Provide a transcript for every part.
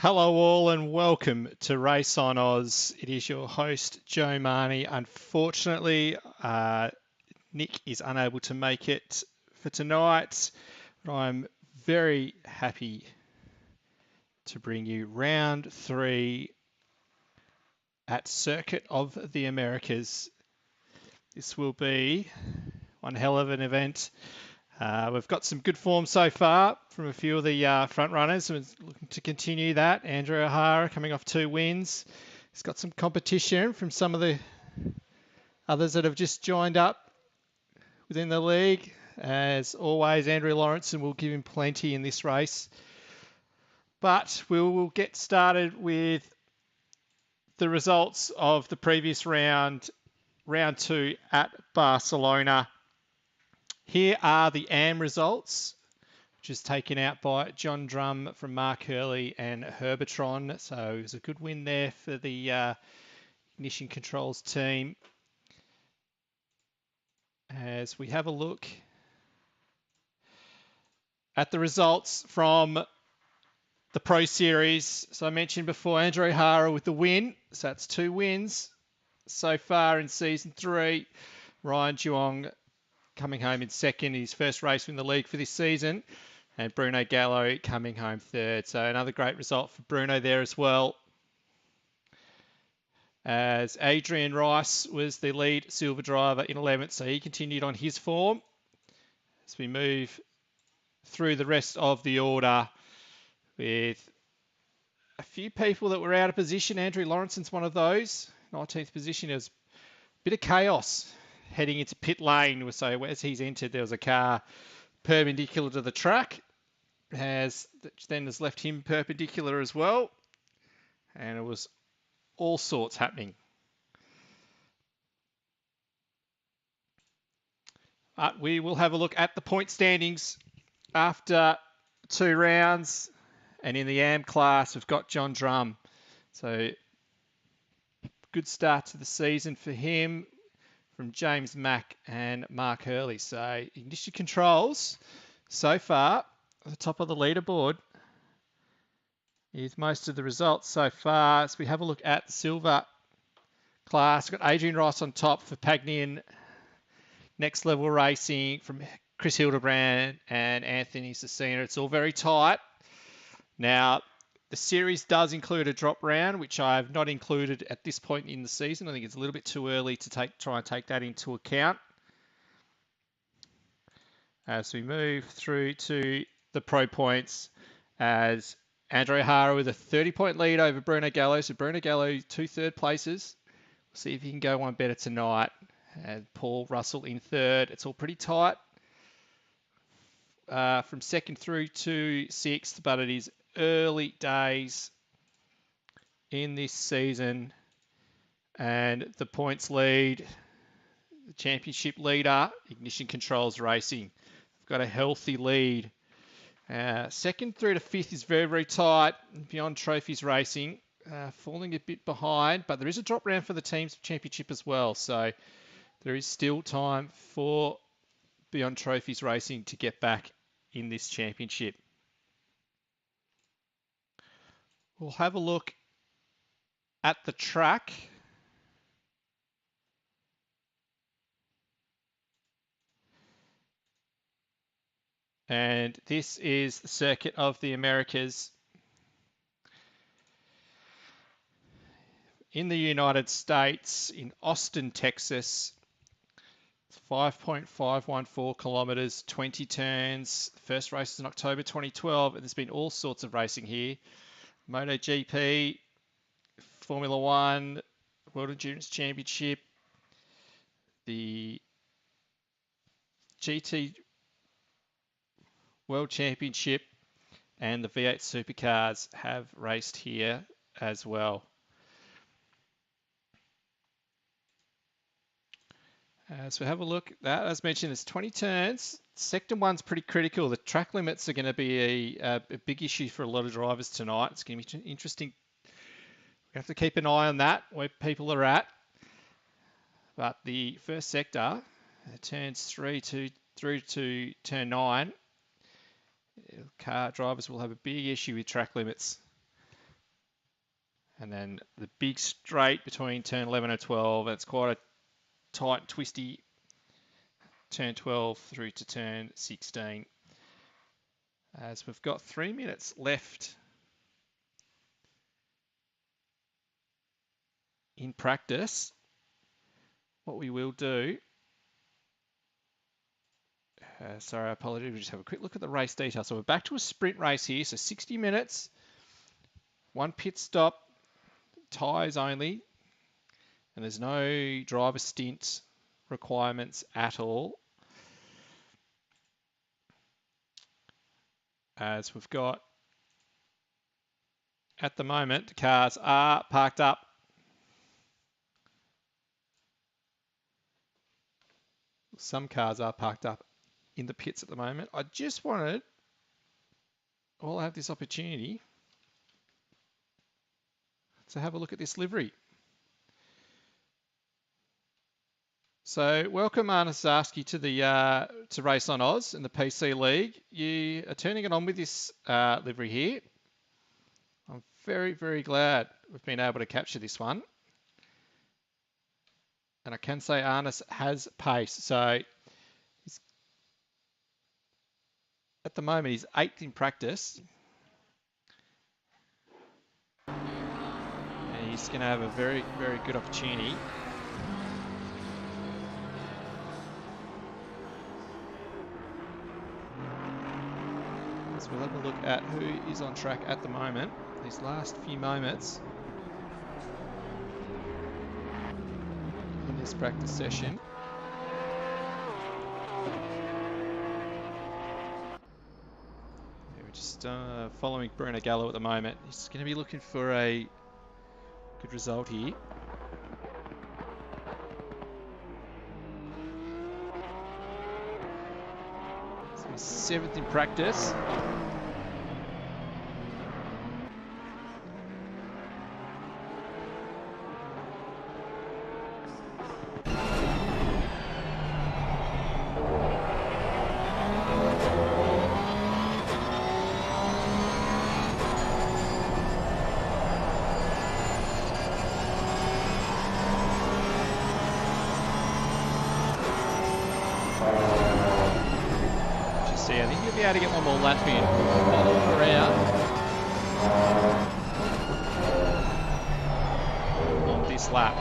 Hello all and welcome to Race on Oz. It is your host Joe Marnie. Unfortunately, Nick is unable to make it for tonight, but I'm very happy to bring you round 3 at Circuit of the Americas. This will be one hell of an event. We've got some good form so far from a few of the front runners. We're looking to continue that. Andrew O'Hara coming off 2 wins. He's got some competition from some of the others that have just joined up within the league. As always, Andrew Lawrenson will give him plenty in this race. But we will get started with the results of the previous round 2 at Barcelona. Here are the AM results, which is taken out by John Drum from Mark Hurley and Herbertron. So it was a good win there for the Ignition Controls team. As we have a look at the results from the Pro Series. So I mentioned before, Andrew O'Hara with the win. So that's 2 wins so far in Season 3. Ryan Duong coming home in second, his first race in the league for this season, and Bruno Gallo coming home third. So another great result for Bruno there as well. As Adrian Rice was the lead silver driver in 11th, so he continued on his form. As we move through the rest of the order with a few people that were out of position. Andrew Lawrenson's one of those. 19th position. There's a bit of chaos heading into pit lane. So as he's entered, there was a car perpendicular to the track, which then has left him perpendicular as well. And it was all sorts happening. But we will have a look at the point standings after 2 rounds. And in the AM class, we've got John Drum. So good start to the season for him from James Mack and Mark Hurley. So Ignition Controls, so far, at the top of the leaderboard is most of the results so far. As we have a look at the silver class, we've got Adrian Rice on top for Pagnian, Next Level Racing from Chris Hildebrand and Anthony Cecina. It's all very tight. Now, the series does include a drop round, which I have not included at this point in the season. I think it's a little bit too early to try and take that into account. As we move through to the pro points, as Andrew O'Hara with a 30-point lead over Bruno Gallo. So Bruno Gallo, 2 third places. We'll see if he can go one better tonight. And Paul Russell in third. It's all pretty tight from second through to 6th, but it is early days in this season, and the points lead, the championship leader, Ignition Controls Racing, they've got a healthy lead. Second through to 5th is very, very tight. Beyond Trophies Racing falling a bit behind, but there is a drop round for the team's championship as well, so there is still time for Beyond Trophies Racing to get back in this championship. We'll have a look at the track. And this is the Circuit of the Americas. In the United States, in Austin, Texas. It's 5.514 kilometers, 20 turns. The first race is in October 2012, and there's been all sorts of racing here. MotoGP, Formula One, World Endurance Championship, the GT World Championship, and the V8 Supercars have raced here as well. So have a look at that. As mentioned, there's 20 turns. Sector 1's pretty critical. The track limits are going to be a big issue for a lot of drivers tonight. It's going to be interesting. We have to keep an eye on that, where people are at. But the first sector, turns 3 through to turn 9, car drivers will have a big issue with track limits. And then the big straight between turn 11 and 12. It's quite a tight, twisty turn 12 through to turn 16. As we've got 3 minutes left in practice, what we will do, sorry, I apologize, we'll just have a quick look at the race details. So we're back to a sprint race here, so 60 minutes, 1 pit stop, tyres only, and there's no driver stint requirements at all. As we've got, at the moment, the cars are parked up. Some cars are parked up in the pits at the moment. I just wanted, while I have this opportunity, to have a look at this livery. So welcome, Arna Zarski, to the to RaceOnOz in the PC League. You are turning it on with this livery here. I'm very, very glad we've been able to capture this one. And I can say Arnis has pace. So at the moment, he's 8th in practice. And he's going to have a very, very good opportunity. So we'll have a look at who is on track at the moment. These last few moments in this practice session. We're just following Bruno Gallo at the moment. He's going to be looking for a good result here. So he's 7th in practice. I think you'll be able to get one more lap in. Follow around on this lap.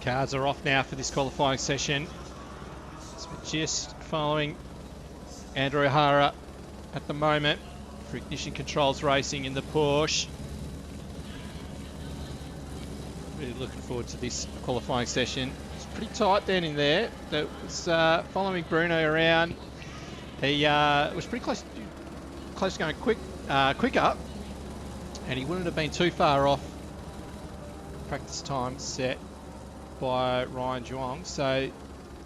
Cards are off now for this qualifying session. So we're just following Andrew O'Hara at the moment for Ignition Controls Racing in the Porsche. Really looking forward to this qualifying session. It's pretty tight down in there. That was following Bruno around. He was pretty close to going quicker, and he wouldn't have been too far off practice time set by Ryan Zhuang. So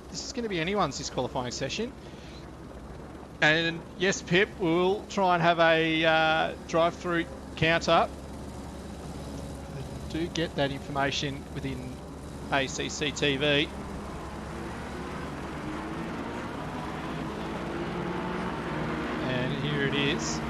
this is going to be anyone's this qualifying session. And yes, Pip, we'll try and have a drive-through counter. Do get that information within ACC TV. And here it is.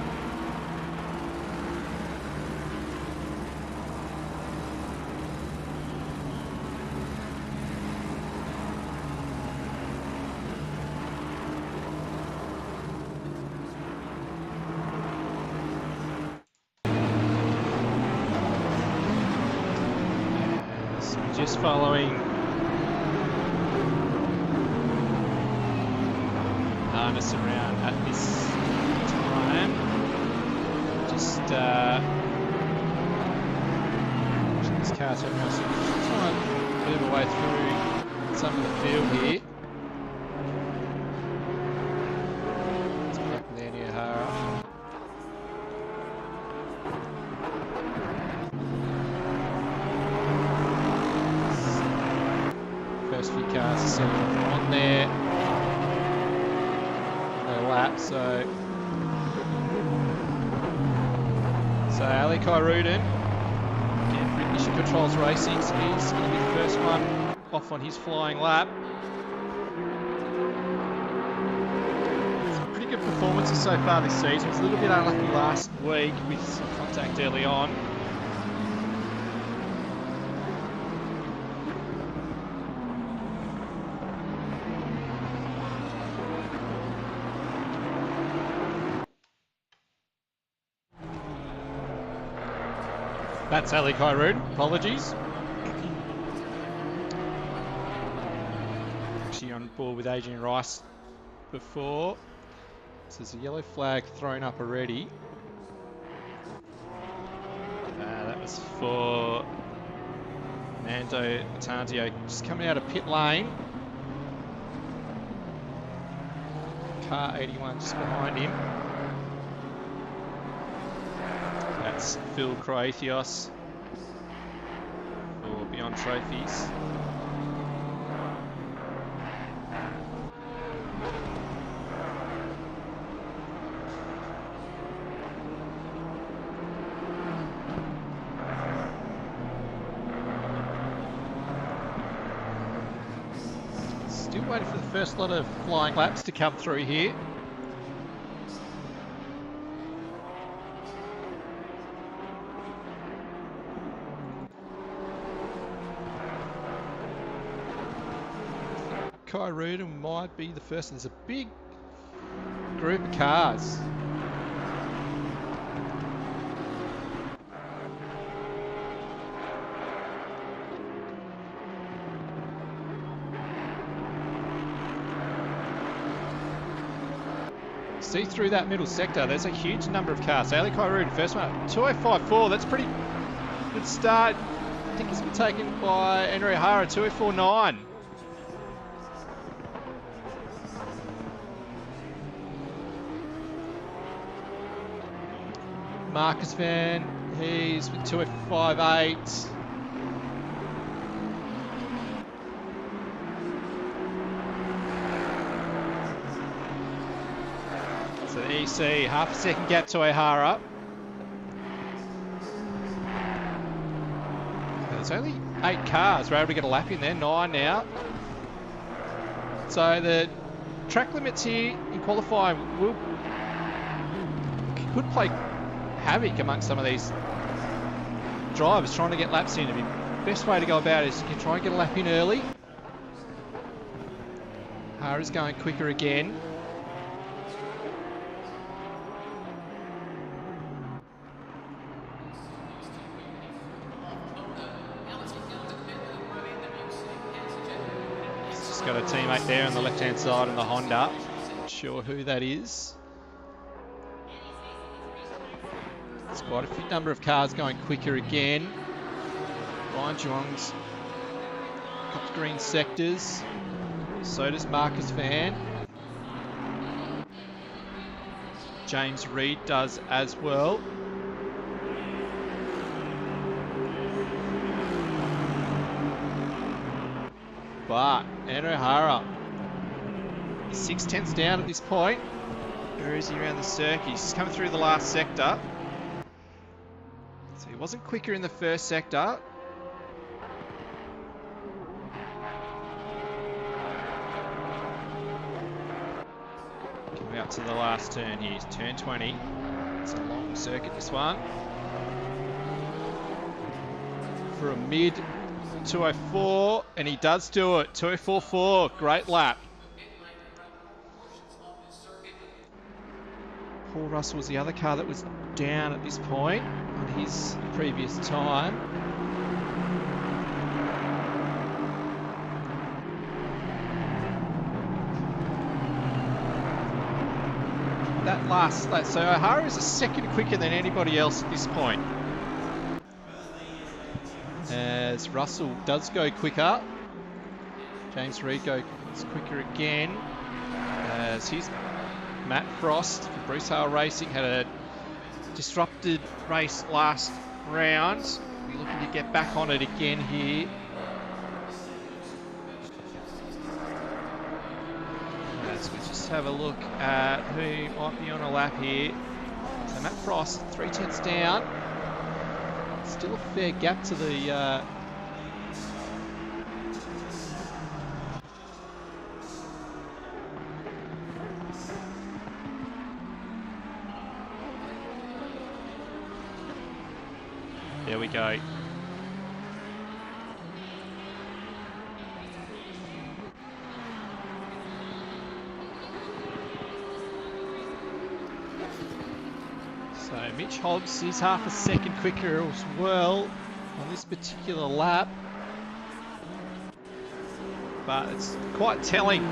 Just following harness around at this time. Just watching this car turn around, so just try and move away through some of the field here. Let's back there near O'Hara. First few cars are setting on there. No lap, so Ali Kyrudin again for Ignition Controls Racing, so he's going to be the first one off on his flying lap. Some pretty good performances so far this season. He was a little bit unlucky last week with some contact early on. That's Ali Kyrud, apologies. Actually on board with Adrian Rice before. So there's a yellow flag thrown up already. That was for Nando Tantio, just coming out of pit lane. Car 81 just behind him. That's Phil Croathios for Beyond Trophies. Still waiting for the first lot of flying laps to come through here. Kyrudin might be the first. There's a big group of cars. See through that middle sector, there's a huge number of cars. Ali Kyrudin, first one, 2054, that's a pretty good start. I think it's been taken by Andrew O'Hara, 2049. Marcus Van, he's with 2F58. So the EC, half a second gap to O'Hara. There's only 8 cars. We're able to get a lap in there, 9 now. So the track limits here in qualifying could play havoc amongst some of these drivers trying to get laps in. The best way to go about it is you can try and get a lap in early. O'Hara's going quicker again. He's got a teammate there on the left-hand side in the Honda. Not sure who that is. There's quite a few number of cars going quicker again. Ryan Zhuang's got green sectors. So does Marcus Van. James Reed does as well. But Andrew O'Hara is 6/10 down at this point. Where is he around the circuit? He's coming through the last sector. So he wasn't quicker in the first sector. Coming up to the last turn here. It's turn 20. It's a long circuit, this one. For a mid 204, and he does do it. 204.4, great lap. Paul Russell was the other car that was down at this point on his previous time. That last lap, so O'Hara is a second quicker than anybody else at this point. As Russell does go quicker. James Reed goes quicker again. As he's Matt Frost for Bruce Hale Racing, had a disrupted race last round. We're looking to get back on it again here. As we just have a look at who might be on a lap here. So Matt Frost, 3/10 down. Still a fair gap to the there we go. So Mitch Hobbs is half a second quicker as well on this particular lap. But it's quite telling.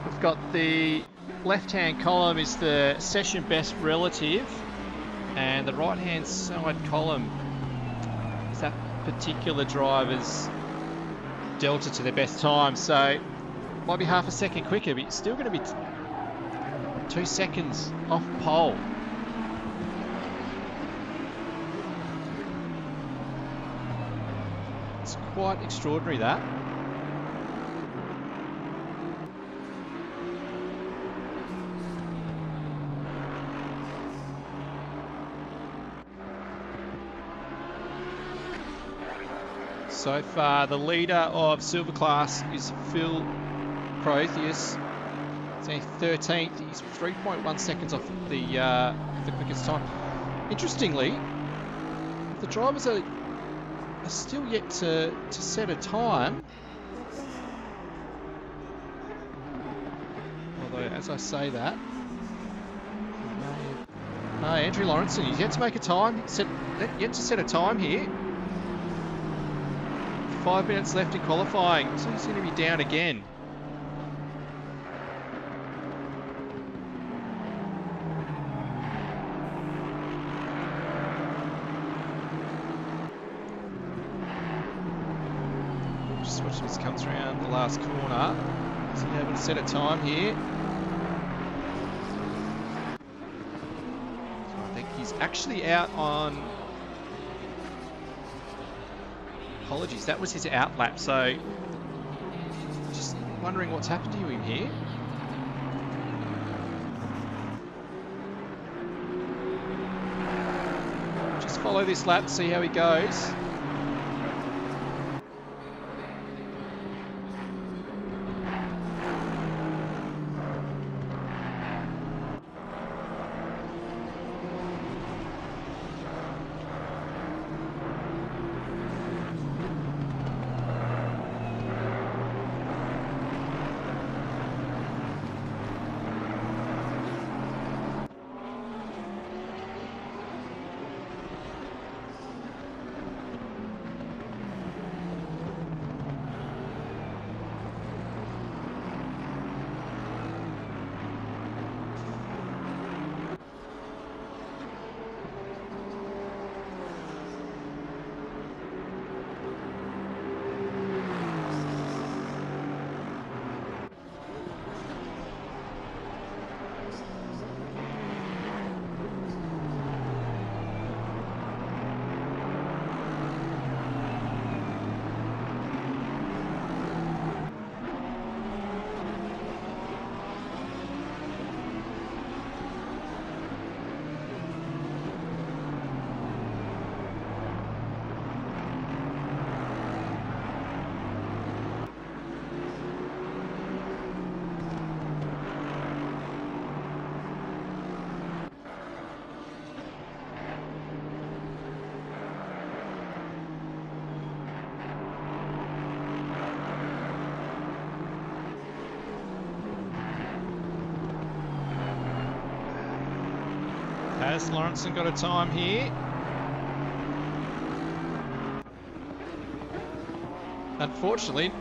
We've got the left-hand column is the session best relative, and the right-hand side column is that particular driver's delta to their best time. So might be half a second quicker, but it's still going to be 2 seconds off pole. It's quite extraordinary, that. So far, the leader of Silver Class is Phil Protheus. He's only 13th. He's 3.1 seconds off the quickest time. Interestingly, the drivers are still yet to set a time. Although, as I say that, Andrew Lawrenson, he's yet to make a time. Yet to set a time here. 5 minutes left in qualifying, so he's going to be down again. Just watch this comes around the last corner. Is he able to set a time here? So I think he's actually out on... Apologies, that was his out lap, so just wondering what's happened to him here. Just follow this lap, see how he goes. Has Lawrenson got a time here? Unfortunately,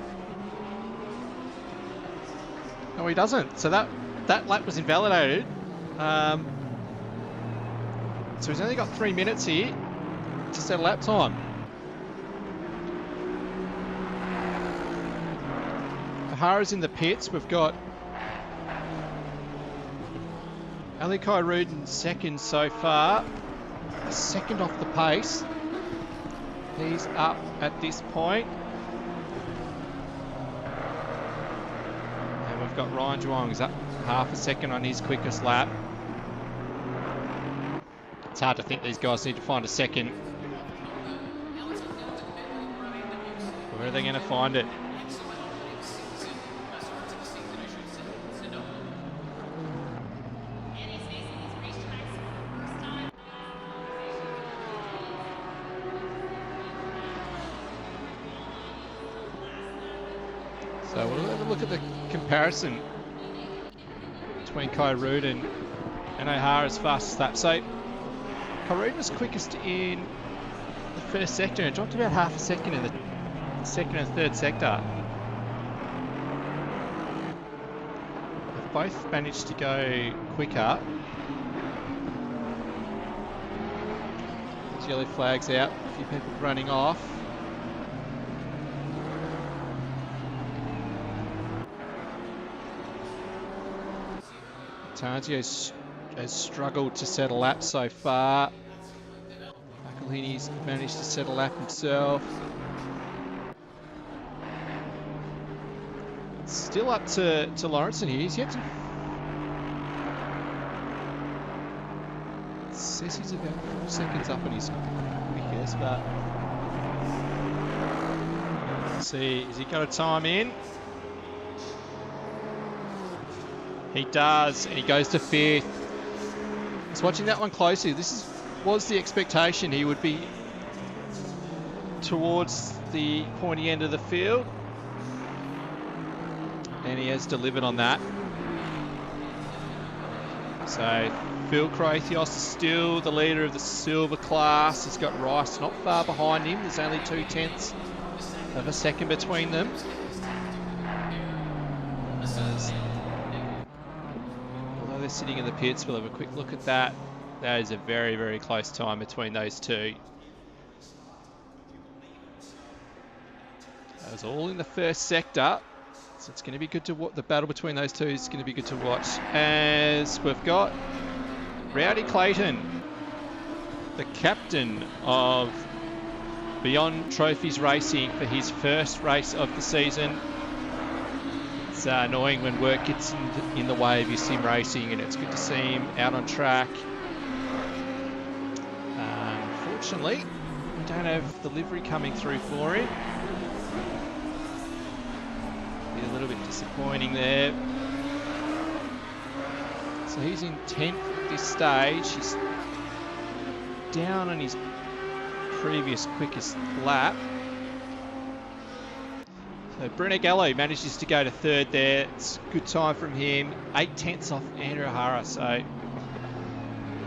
no, he doesn't. So that lap was invalidated. So he's only got 3 minutes here to set a lap time. O'Hara's in the pits. We've got Alikai Ruden second so far. Second off the pace. He's up at this point. And we've got Ryan Zhuang's up half a second on his quickest lap. It's hard to think these guys need to find a second. Where are they going to find it? So we'll have a look at the comparison between Kai Ruden and O'Hara's fastest lap. So Kai Ruden was quickest in the first sector and dropped about half a second in the second and third sector. They've both managed to go quicker. There's yellow flags out, a few people running off. Tanzio has struggled to set a lap so far. McElhinney's managed to set a lap himself. Still up to Lawrenson here. He's yet to... It says he's about 4 seconds up on his quickest, but... Let's see, has he got a time in? He does, and he goes to 5th. I was watching that one closely. This was the expectation. He would be towards the pointy end of the field. And he has delivered on that. So Phil Kraithios is still the leader of the silver class. He's got Rice not far behind him. There's only 0.2 of a second between them. Although they're sitting in the pits, we'll have a quick look at that. That is a very, very close time between those two. That was all in the first sector. So it's going to be good to watch. The battle between those two is going to be good to watch. As we've got Rowdy Clayton, the captain of Beyond Trophies Racing for his first race of the season. It's annoying when work gets in the way of your sim racing, and it's good to see him out on track. Unfortunately, we don't have the livery coming through for him. A little bit disappointing there. So he's in 10th at this stage. He's down on his previous quickest lap. So Bruno Gallo manages to go to 3rd there. It's a good time from him. 0.8 off Andrew O'Hara. So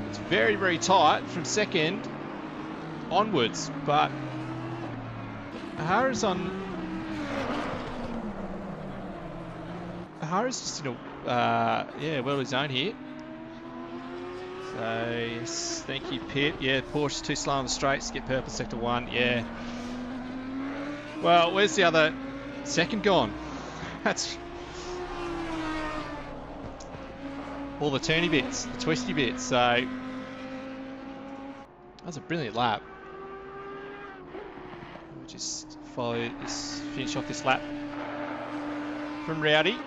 it's very, very tight from 2nd onwards. But O'Hara's just in a, well of his own here. So, yes, thank you, Pip. Yeah, Porsche's too slow on the straights to get purple sector 1. Yeah. Well, where's the other second gone? That's all the turny bits, the twisty bits. So, that was a brilliant lap. We'll just finish off this lap from Rowdy.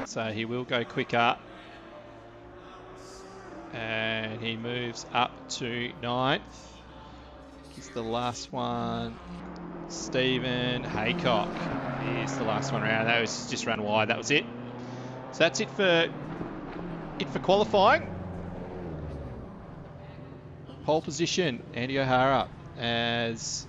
So he will go quicker, and he moves up to 9th. He's the last one. Stephen Haycock is the last one around. That was just run wide. That was it. So that's it for qualifying. Pole position, Andy O'Hara, as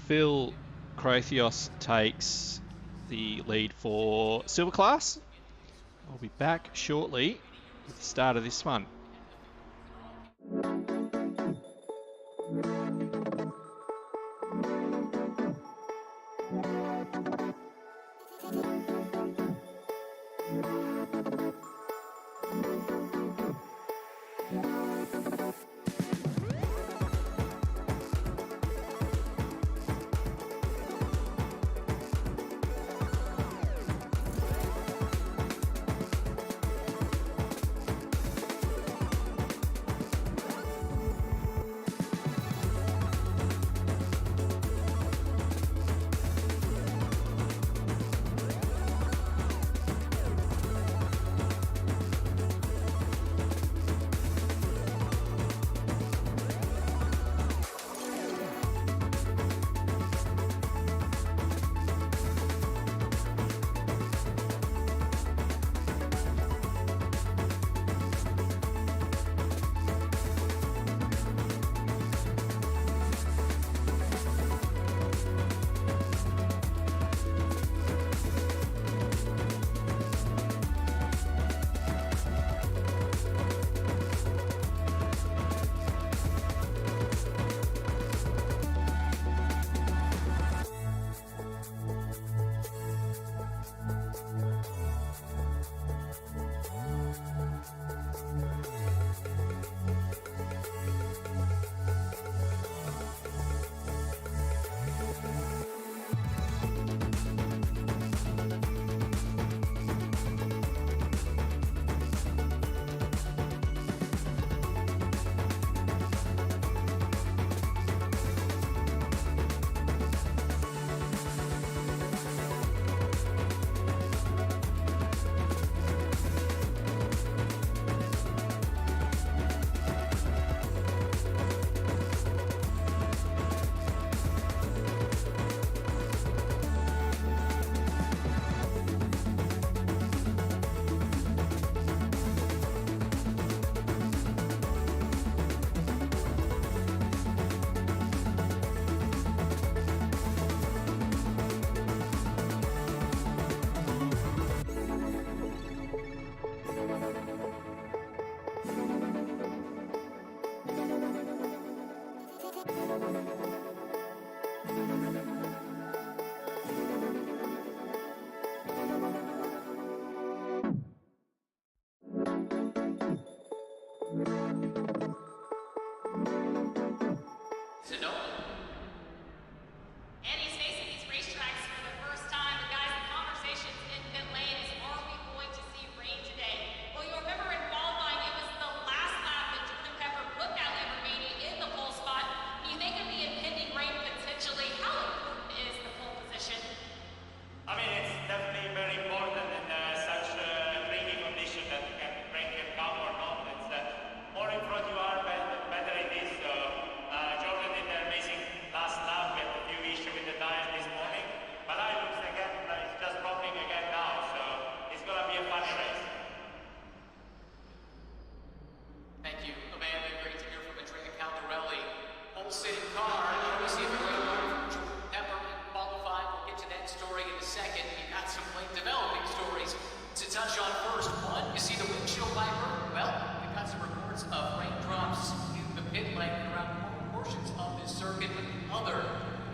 Phil Kraithios takes the lead for Silver Class. I'll be back shortly with the start of this one.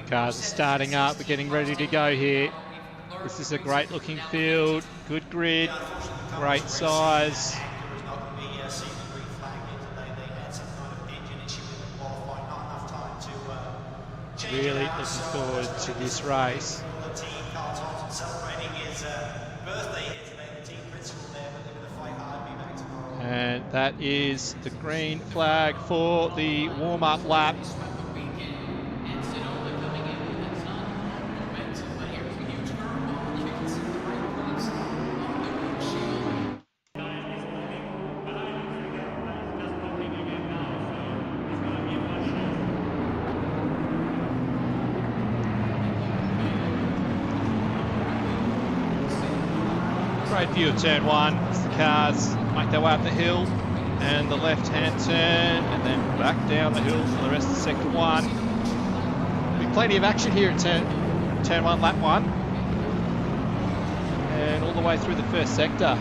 Cars are starting up, we're getting ready to go here. This is a great looking field, good grid, great size. Really looking forward to this race. And that is the green flag for the warm-up lap. Great view of turn one as the cars make their way up the hill and the left-hand turn and then back down the hill for the rest of sector one. There'll be plenty of action here at turn one, lap one. and all the way through the first sector.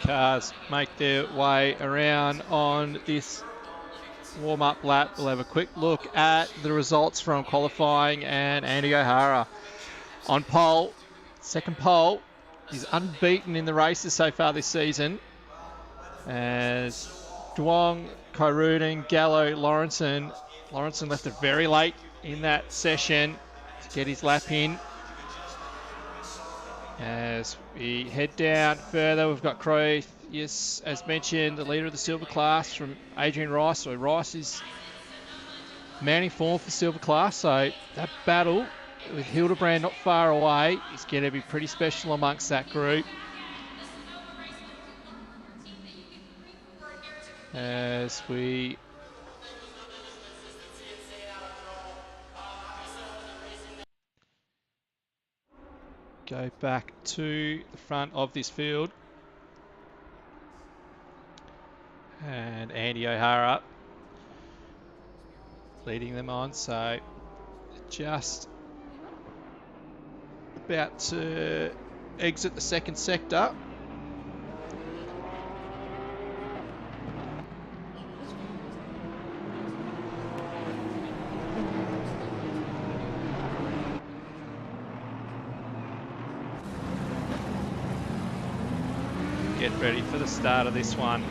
Cars make their way around on this warm-up lap. We'll have a quick look at the results from qualifying, and Andy O'Hara on pole, second pole. He's unbeaten in the races so far this season, as Duong, Kairudan, Gallo, Lawrenson left it very late in that session to get his lap in. As we head down further, we've got Croeth, yes, as mentioned, the leader of the silver class from Adrian Rice. So Rice is mounting form for silver class. So that battle with Hildebrand not far away is going to be pretty special amongst that group. As we go back to the front of this field, and Andy O'Hara leading them on, so just about to exit the second sector. Get ready for the start of this one.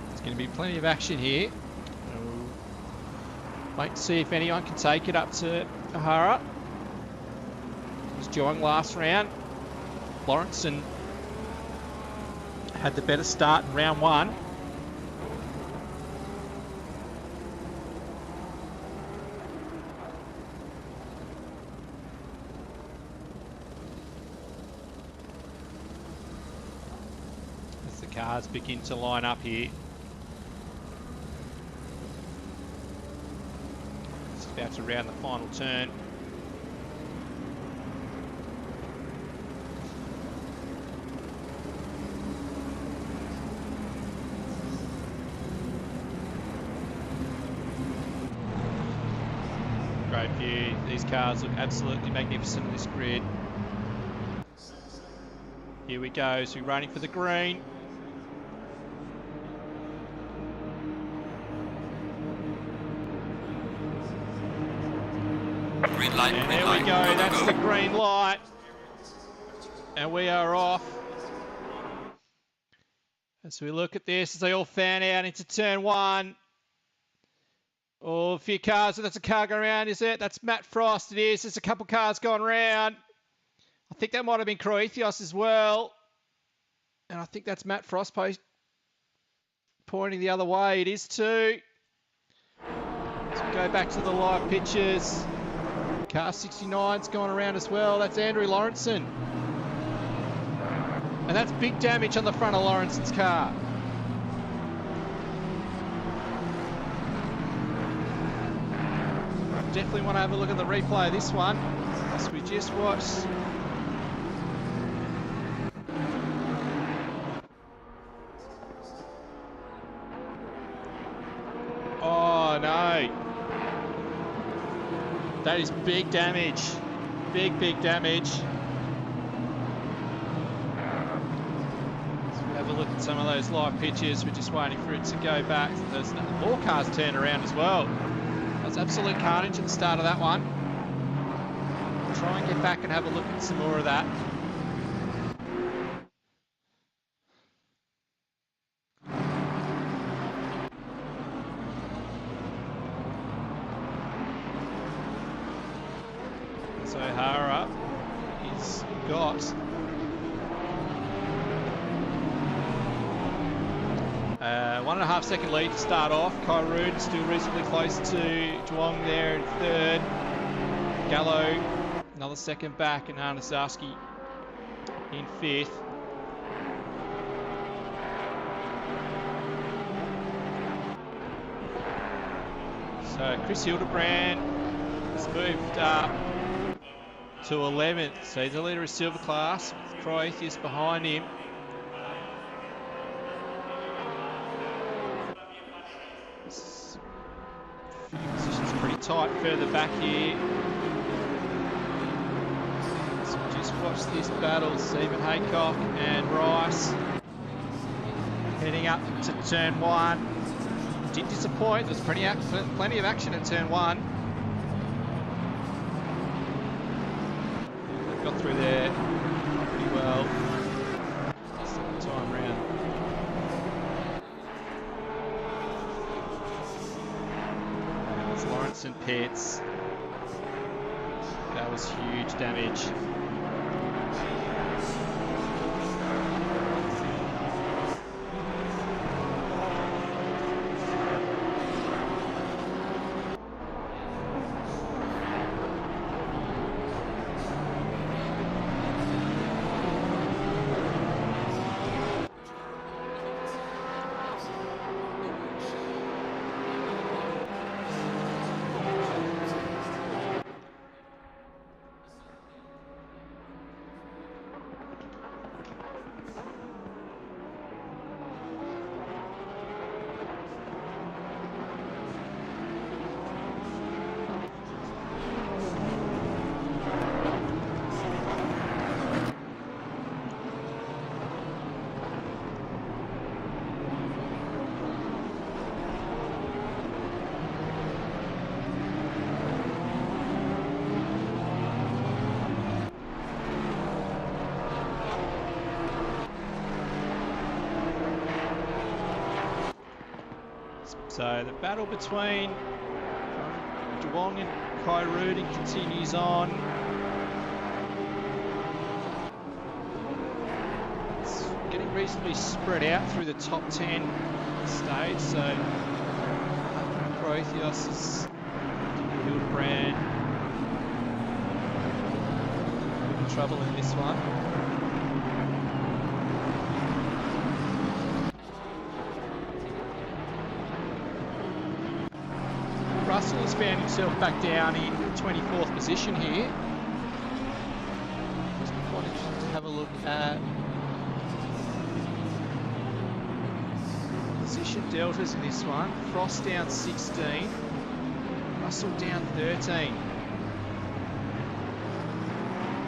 There's going to be plenty of action here. Wait to see if anyone can take it up to O'Hara. It was Duong last round. Lawrenson had the better start in round one. Cars begin to line up here. It's about to round the final turn. Great view. These cars look absolutely magnificent on this grid. Here we go. So we're running for the green. Green light, and green there light. we go, that's the green light. And we are off. As we look at this, as they all fan out into turn one. Oh, a few cars, that's a car going around, is it? That's Matt Frost, it is. There's a couple cars going around. I think that might have been Croethios as well. And I think that's Matt Frost pointing the other way. It is too. As we go back to the live pictures. Car 69's gone around as well. That's Andrew Lawrenson. And that's big damage on the front of Lawrenson's car. Definitely want to have a look at the replay of this one. As we just watched. Oh no. That is big damage. Big damage. So we'll have a look at some of those live pictures. We're just waiting for it to go back. There's more cars turned around as well. That's absolute carnage at the start of that one. We'll try and get back and have a look at some more of that. So O'Hara is got 1.5 second lead to start off. Rooz still reasonably close to Duong there in third. Gallo another second back, and Hanasarski in fifth. So Chris Hildebrand has moved up to 11th. So he's the leader of Silver Class, with Prometheus behind him. Position's pretty tight further back here. So just watch this battle. Stephen Haycock and Rice heading up to turn 1. Did disappoint. There's plenty of action at turn 1. They've got through there pretty well. Second time round. It's Lawrence and Pitts. That was huge damage. So the battle between Duong and Kairouti continues on. It's getting reasonably spread out through the top 10 stage. So Prometheus is Hildebrand in trouble in this one. Russell has found himself back down in 24th position here. Just wanted to have a look at position deltas in this one. Frost down 16, Russell down 13.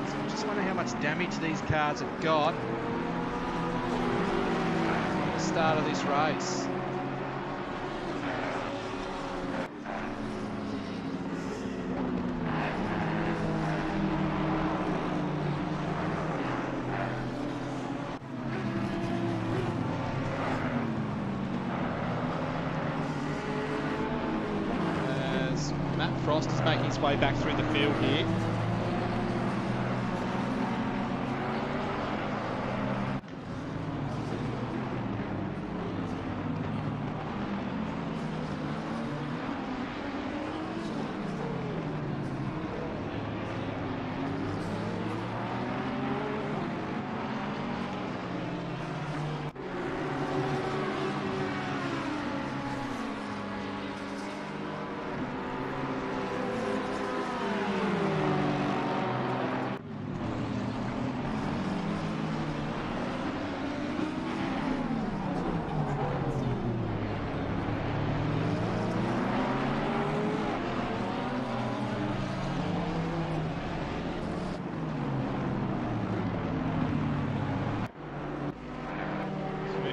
So I just wonder how much damage these cars have got at the start of this race. Frost is making his way back through the field here.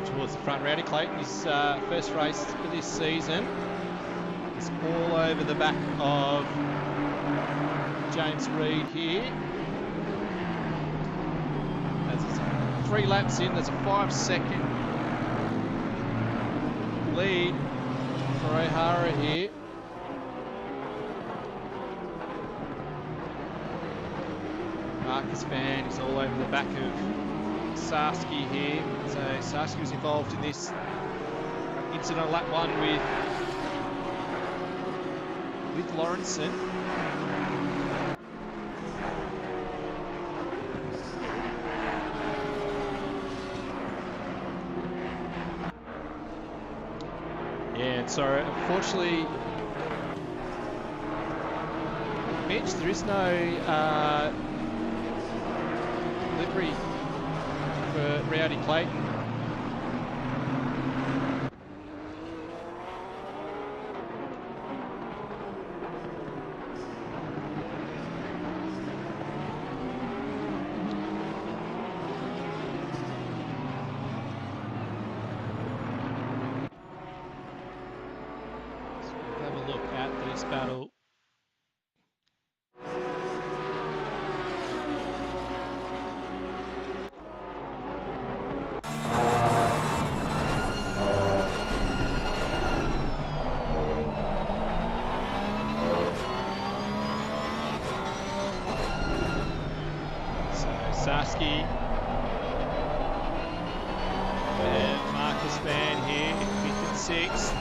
Towards the front. Rowdy Clayton's first race for this season. It's all over the back of James Reed here. There's 3 laps in, there's a 5-second lead for O'Hara here. Marcus Van is all over the back of Sarski here. So Sarski was involved in this Dickinson on lap 1 with Lawrenson. Yeah, so unfortunately, Mitch, there is no livery for Rowdy Clayton. So we'll have a look at this battle. Sasky and Marcus Van here in 5th and 6th.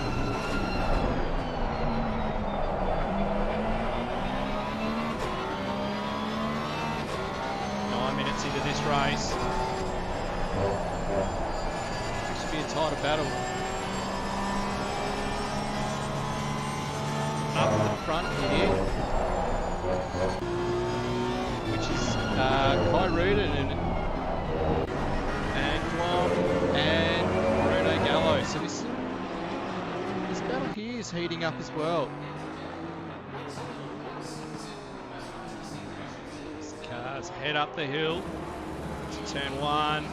Minutes into this race. Should be a tighter battle. Up the front here, which is Kai Rudin and Guam and Bruno Gallo. So this battle here is heating up as well. Cars head up the hill to turn 1.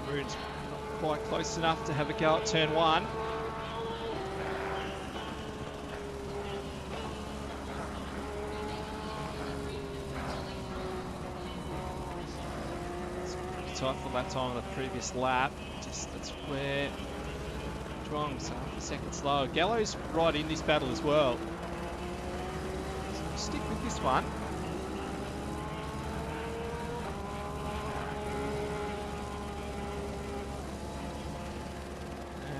Rudin's not quite close enough to have a go at turn 1. Tight for that time on the previous lap. Just that's where Strong's a second slow. Gallo's right in this battle as well. So we'll stick with this one.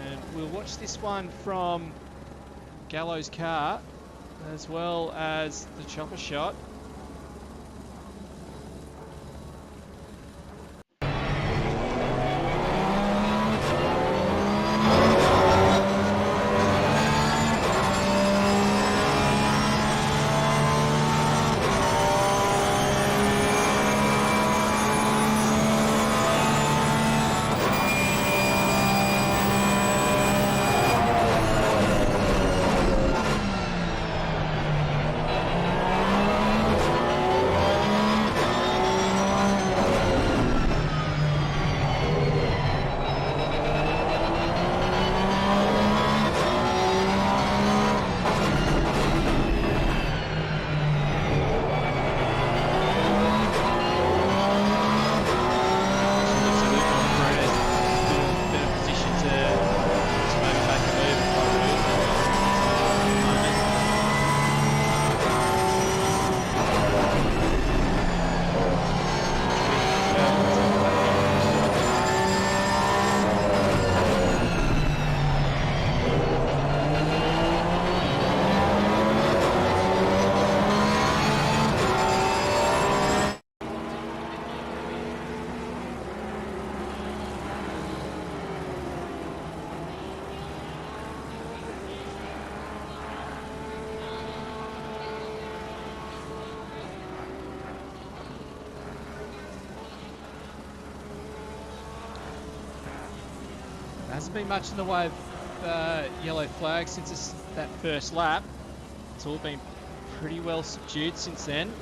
And we'll watch this one from Gallo's car as well as the chopper shot. Hasn't been much in the way of yellow flags since that first lap. It's all been pretty well subdued since then.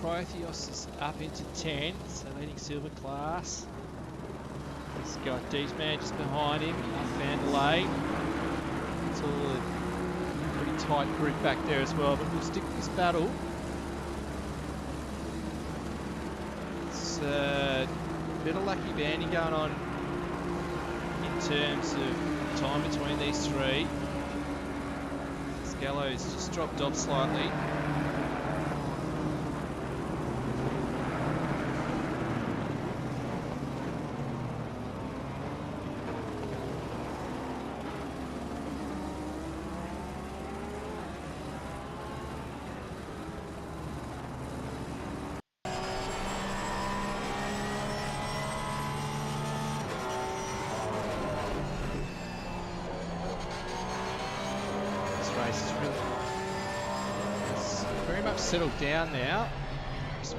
Protheos is up into 10, so leading silver class. He's got D-Man just behind him, Vandelay. It's all a pretty tight group back there as well, but we'll stick with this battle. It's a bit of lucky banding going on in terms of time between these three. Scallo's just dropped off slightly. Settled down now. So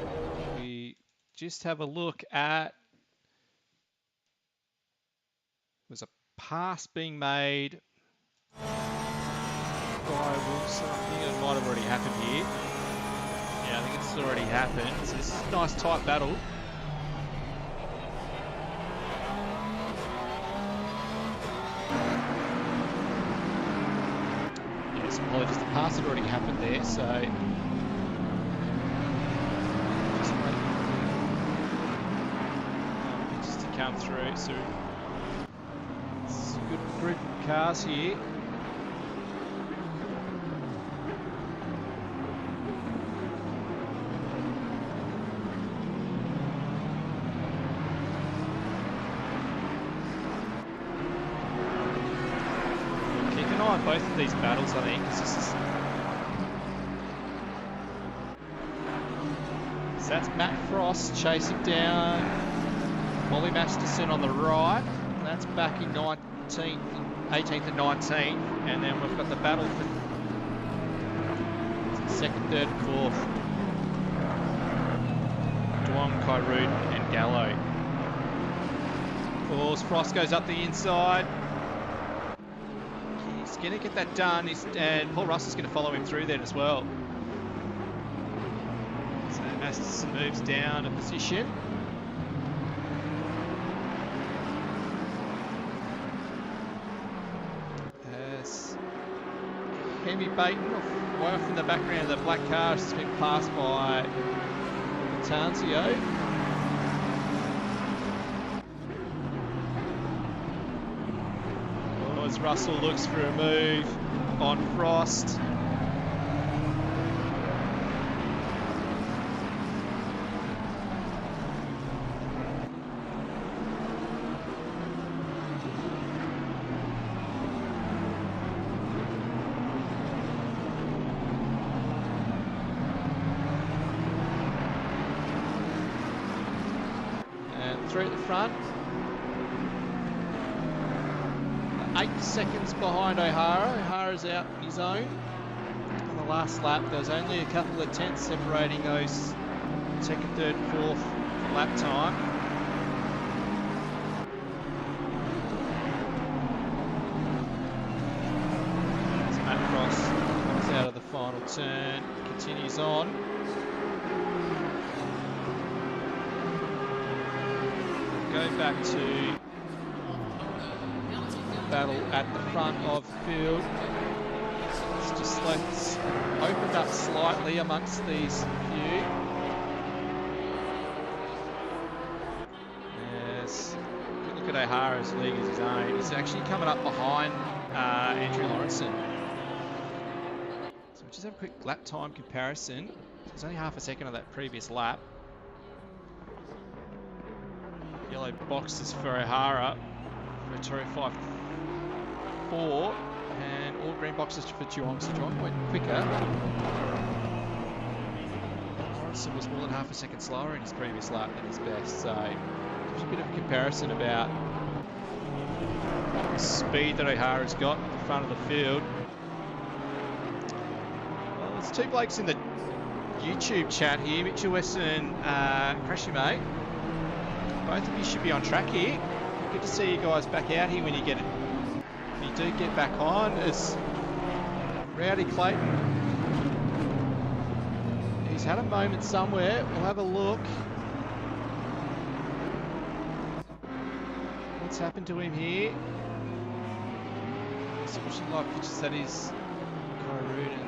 we just have a look at, was a pass being made by Rooz. I think it might have already happened here. Yeah, I think it's already happened. So this is a nice tight battle. Yes, apologies, the pass had already happened there, so come through, so it's a good group of cars here. Keep an eye on both of these battles, I think, because this is... So that's Matt Frost chasing down Molly Masterson on the right. That's back in 18th and 19th, and then we've got the battle for second, third, and fourth. Duong, Kyrud, and Gallo. Of course, Frost goes up the inside. He's going to get that done, and Paul Russell's going to follow him through then as well. So Masterson moves down a position. Hemi Baton, way off in the background of the black car, has been passed by Tanzio. Oh, as Russell looks for a move on Frost. At the front, 8 seconds behind O'Hara. O'Hara's out on his own on the last lap. There was only a couple of tenths separating those second, third, fourth lap time. As Matt Frost comes out of the final turn, continues on. Go back to the battle at the front of the field. It's just opened up slightly amongst these few. Yes, if you look at O'Hara's league as his own, he's actually coming up behind Andrew Lawrenson. So we'll just have a quick lap time comparison. There's only half a second of that previous lap. Yellow boxes for O'Hara for a 205.4, and all green boxes for Duong. So Duong went quicker. Lawrenson was more than half a second slower in his previous lap than his best, so there's a bit of a comparison about the speed that O'Hara's got at the front of the field. Well, there's two blokes in the YouTube chat here, Mitchell Weston and Crashy Mate. Both of you should be on track here. Good to see you guys back out here when you get it. When you do get back on, it's Rowdy Clayton. He's had a moment somewhere. We'll have a look. What's happened to him here? So watching live pictures, that is Corsa.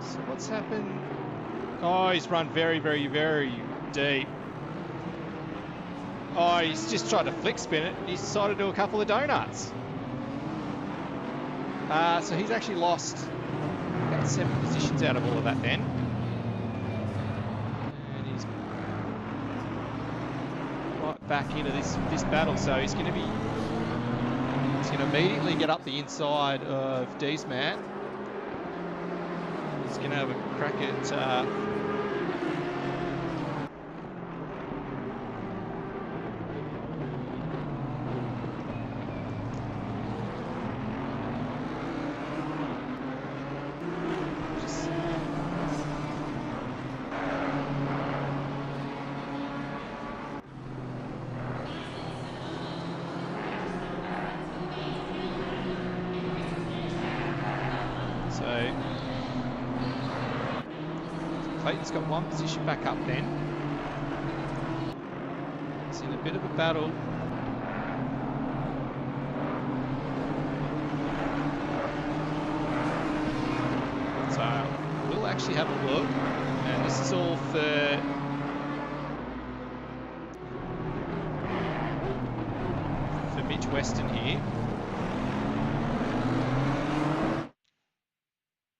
So what's happened? Oh, he's run very, very, very deep. Oh, he's just tried to flick spin it. He's decided to do a couple of donuts. So he's actually lost about 7 positions out of all of that then. And he's right back into this battle. So he's going to immediately get up the inside of D's man. He's going to have a crack at Clayton's got 1 position back up then. It's in a bit of a battle. So we'll actually have a look. And this is all for Mitch Weston here.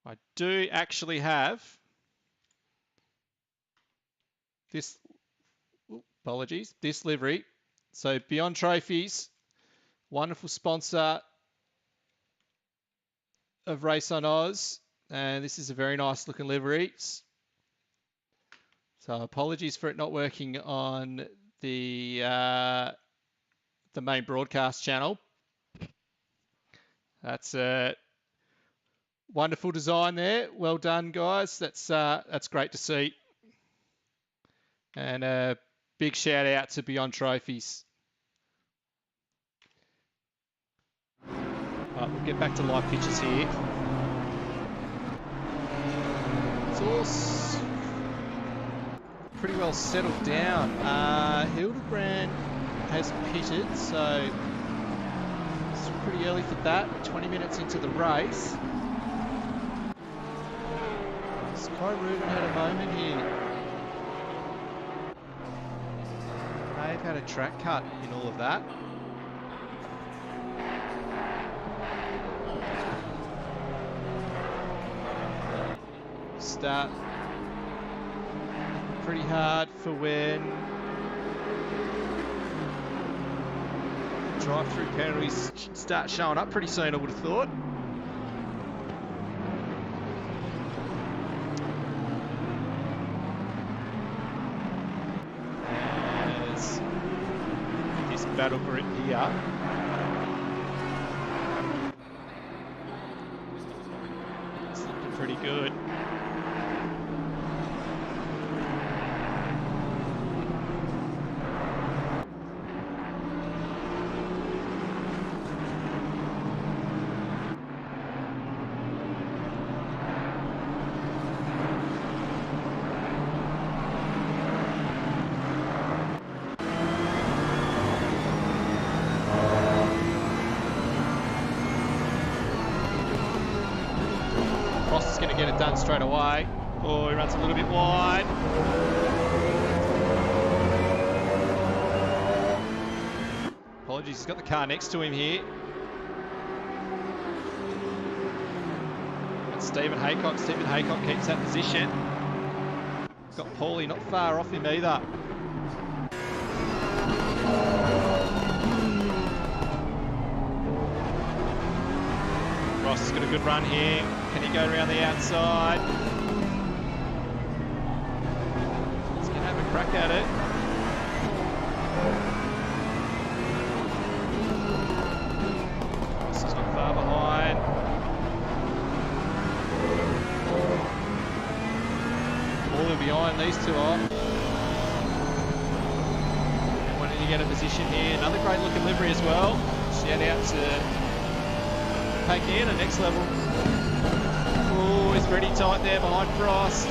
I do actually have this, apologies, this livery. So Beyond Trophies, wonderful sponsor of RaceOnOz, and this is a very nice looking livery. So apologies for it not working on the main broadcast channel. That's a wonderful design there. Well done, guys. That's great to see. And a big shout out to Beyond Trophies. Right, we'll get back to live pictures here. It's all pretty well settled down. Hildebrand has pitted, so it's pretty early for that. 20 minutes into the race. Sky Rubin had a moment here. They've had a track cut in all of that. Start pretty hard for when drive-through penalties start showing up pretty soon, I would have thought. Battle for it here. It's looking pretty good. Get it done straight away. Oh, he runs a little bit wide. Apologies, he's got the car next to him here. And Stephen Haycock. Stephen Haycock keeps that position. Got Paulie not far off him either. Ross has got a good run here. Can he go around the outside? He's going to have a crack at it. Ross is not far behind. All behind these two are. Wanting to get a position here. Another great looking livery as well. Shout out to Peggy at next level. Oh, he's pretty tight there behind Frost.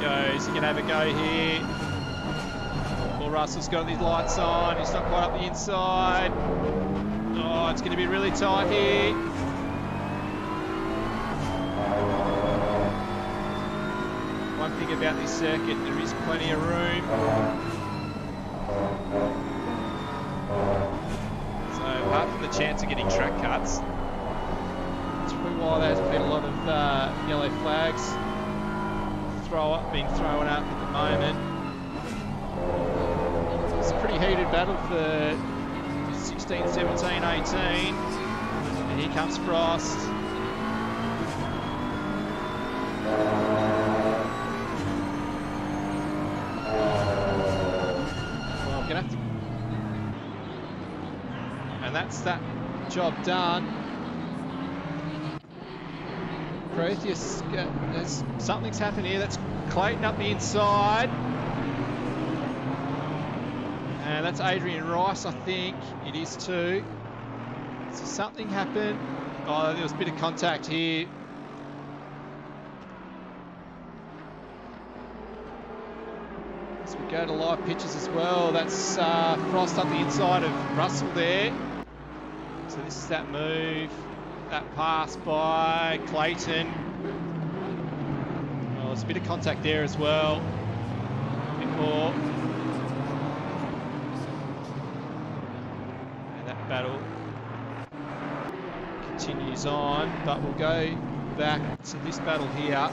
goes. He can have a go here. Well, Russell's got his lights on. He's not quite up the inside. Oh, it's going to be really tight here. One thing about this circuit, there is plenty of room. So apart from the chance of getting track cuts, that's probably why there's been a lot of yellow flags being thrown up at the moment. It's a pretty heated battle for 16, 17, 18. And here comes Frost. Well, I'm gonna have to... And that's that job done. Protheus, something's happened here. That's Clayton up the inside. And that's Adrian Rice, I think. It is too. So something happened. Oh, there was a bit of contact here. As we go to live pitches as well, that's Frost up the inside of Russell there. So this is that move. That pass by Clayton. Oh, there's a bit of contact there as well. A bit more. And that battle continues on, but we'll go back to this battle here.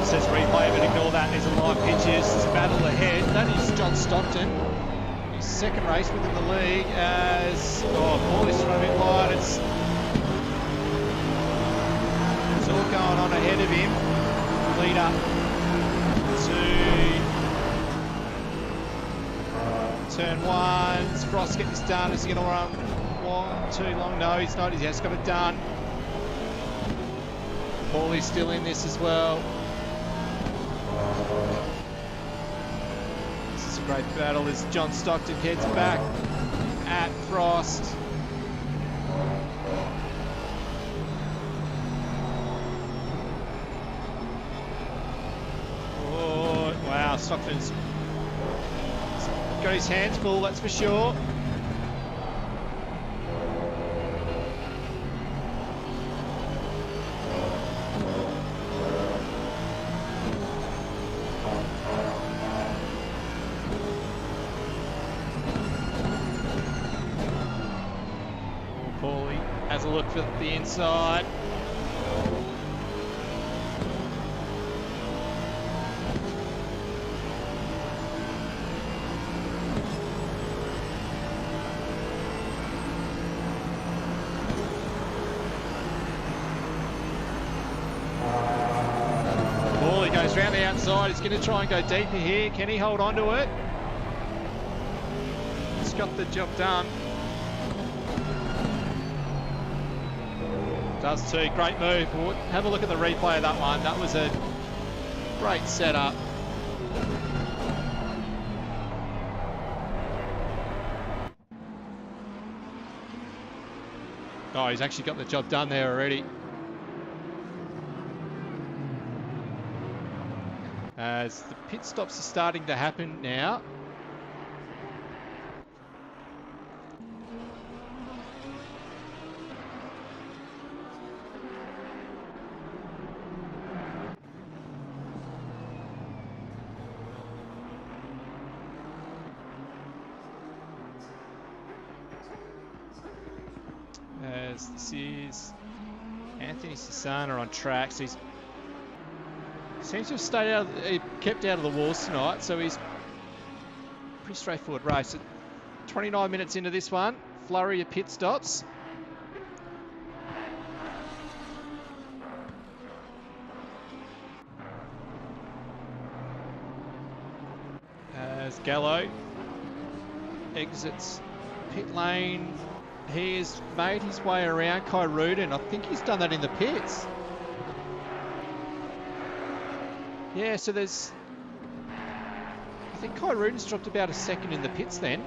Says replay, but ignore that. There's a live pitches. There's a battle ahead. That is John Stockton. His second race within the league as Paulie's run a bit wide. It's all going on ahead of him. Lead up to turn one. Does Frost get this done? Is he going to run long, too long? No, he's not. He has got it done. Paulie's still in this as well. This is a great battle as John Stockton heads back at Frost. Oh, wow, Stockton's got his hands full, that's for sure. look for the inside. Oh, he goes round the outside. He's going to try and go deeper here. Can he hold on to it? He's got the job done. Does too. Great move. We'll have a look at the replay of that one. That was a great setup. Oh, he's actually got the job done there already. As the pit stops are starting to happen now. As this is Anthony Sassana on track, so he seems to have stayed out, kept out of the walls tonight, so he's pretty straightforward race. So 29 minutes into this one, flurry of pit stops. As Gallo exits pit lane, he has made his way around Kai Rudin. I think he's done that in the pits. Yeah, so there's... I think Kai Rudin's dropped about a second in the pits then.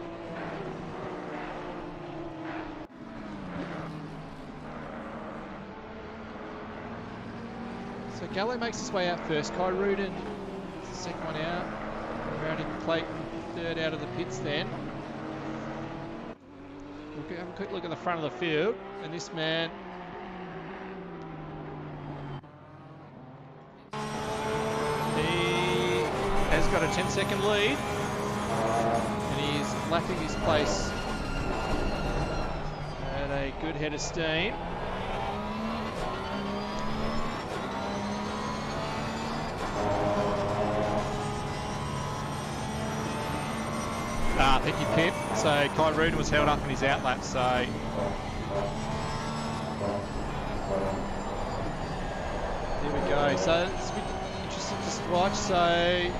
So Gallo makes his way out first. Kai Rudin, the second one out. Rounding Clayton, third out of the pits then. We'll have a quick look at the front of the field, and this man he has got a 10-second lead, and he is lapping his place at a good head of steam. Thank you, Pip. So Kai Rudin was held up in his outlap, so there we go. So it's interesting to watch. So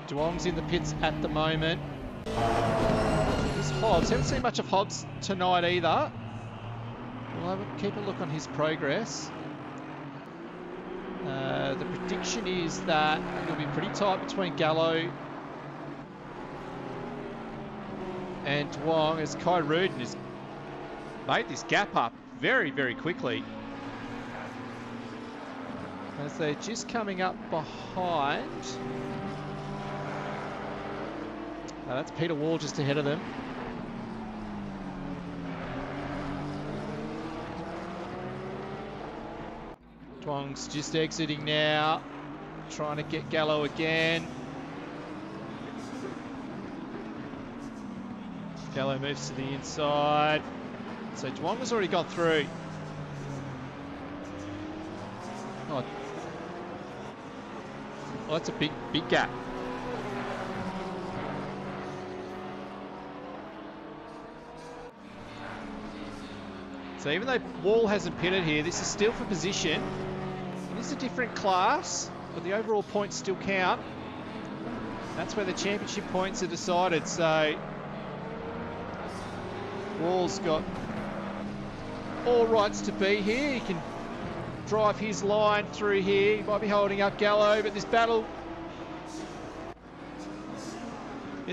Duong's in the pits at the moment. There's Hobbs. Haven't seen much of Hobbs tonight either. We'll keep a look on his progress. The prediction is that it'll be pretty tight between Gallo and Duong, as Kai Rudin has made this gap up very, very quickly. As they're just coming up behind. That's Peter Wall just ahead of them. Duong's just exiting now, trying to get Gallo again. Gallo moves to the inside. So Duong has already gone through. Oh, that's a big gap. So even though Wall hasn't pitted here, this is still for position. It is a different class, but the overall points still count. That's where the championship points are decided. So Wall's got all rights to be here. He can drive his line through here. He might be holding up Gallo, but this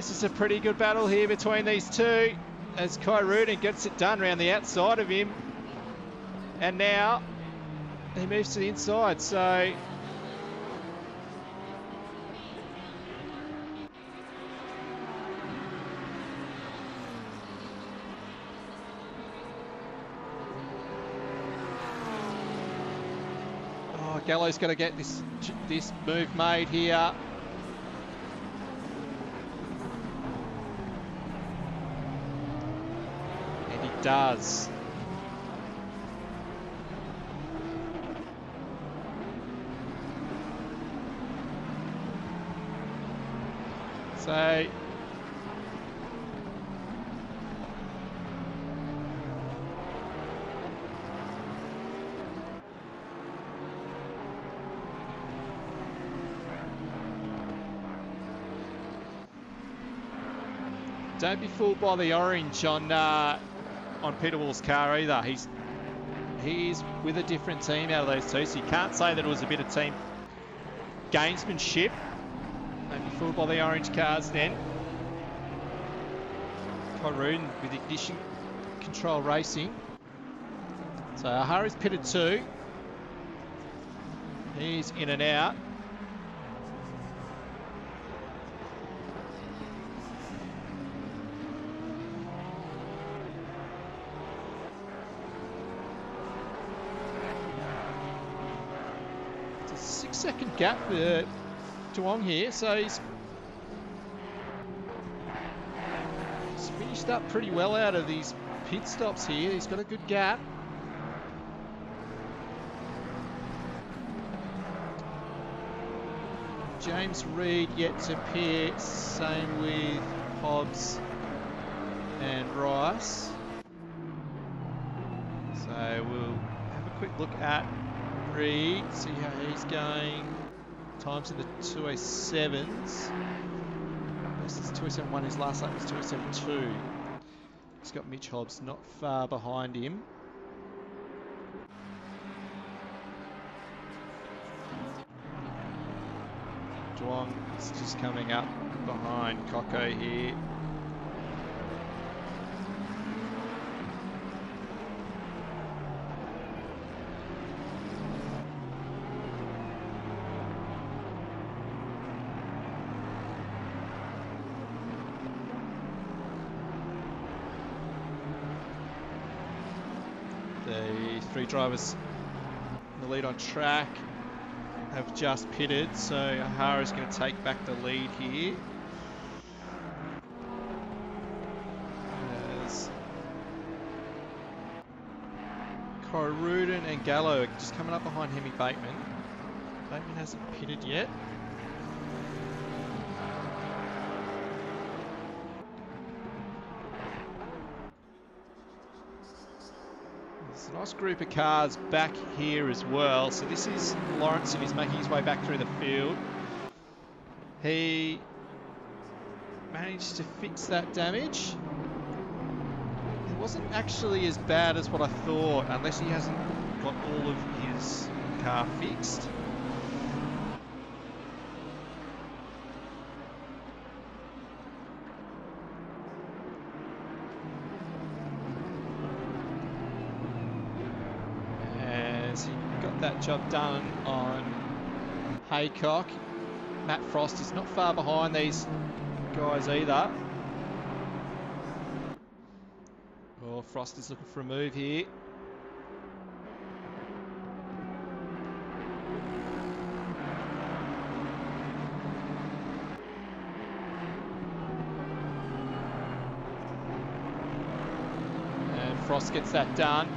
is a pretty good battle here between these two, as Kai Rudin gets it done around the outside of him. And now he moves to the inside, so Gallo's got to get this move made here. And he does. So don't be fooled by the orange on Peter Wall's car either. He's with a different team out of those two, so you can't say that it was a bit of team gamesmanship. Don't be fooled by the orange cars then. Rooz with ignition control racing. So Ahari's pitted two. He's in and out. It's a 6-second gap for Duong here, so he's finished up pretty well out of these pit stops here. He's got a good gap. James Reed yet to appear, same with Hobbs and Rice. So we'll have a quick look at Reed, see how he's going. Times in the 2:07s. This is 2:07.1, his last lap was 2:07.2. He's got Mitch Hobbs not far behind him. Duong is just coming up behind Coco here. The three drivers in the lead on track have just pitted, so Ahara's going to take back the lead here. As Corruden and Gallo are just coming up behind Hemi Bateman. Bateman hasn't pitted yet. There's a nice group of cars back here as well. So this is Lawrenson, he's making his way back through the field. He managed to fix that damage. It wasn't actually as bad as what I thought, unless he hasn't got all of his car fixed. That job done on Haycock. Matt Frost is not far behind these guys either. Oh, Frost is looking for a move here. And Frost gets that done.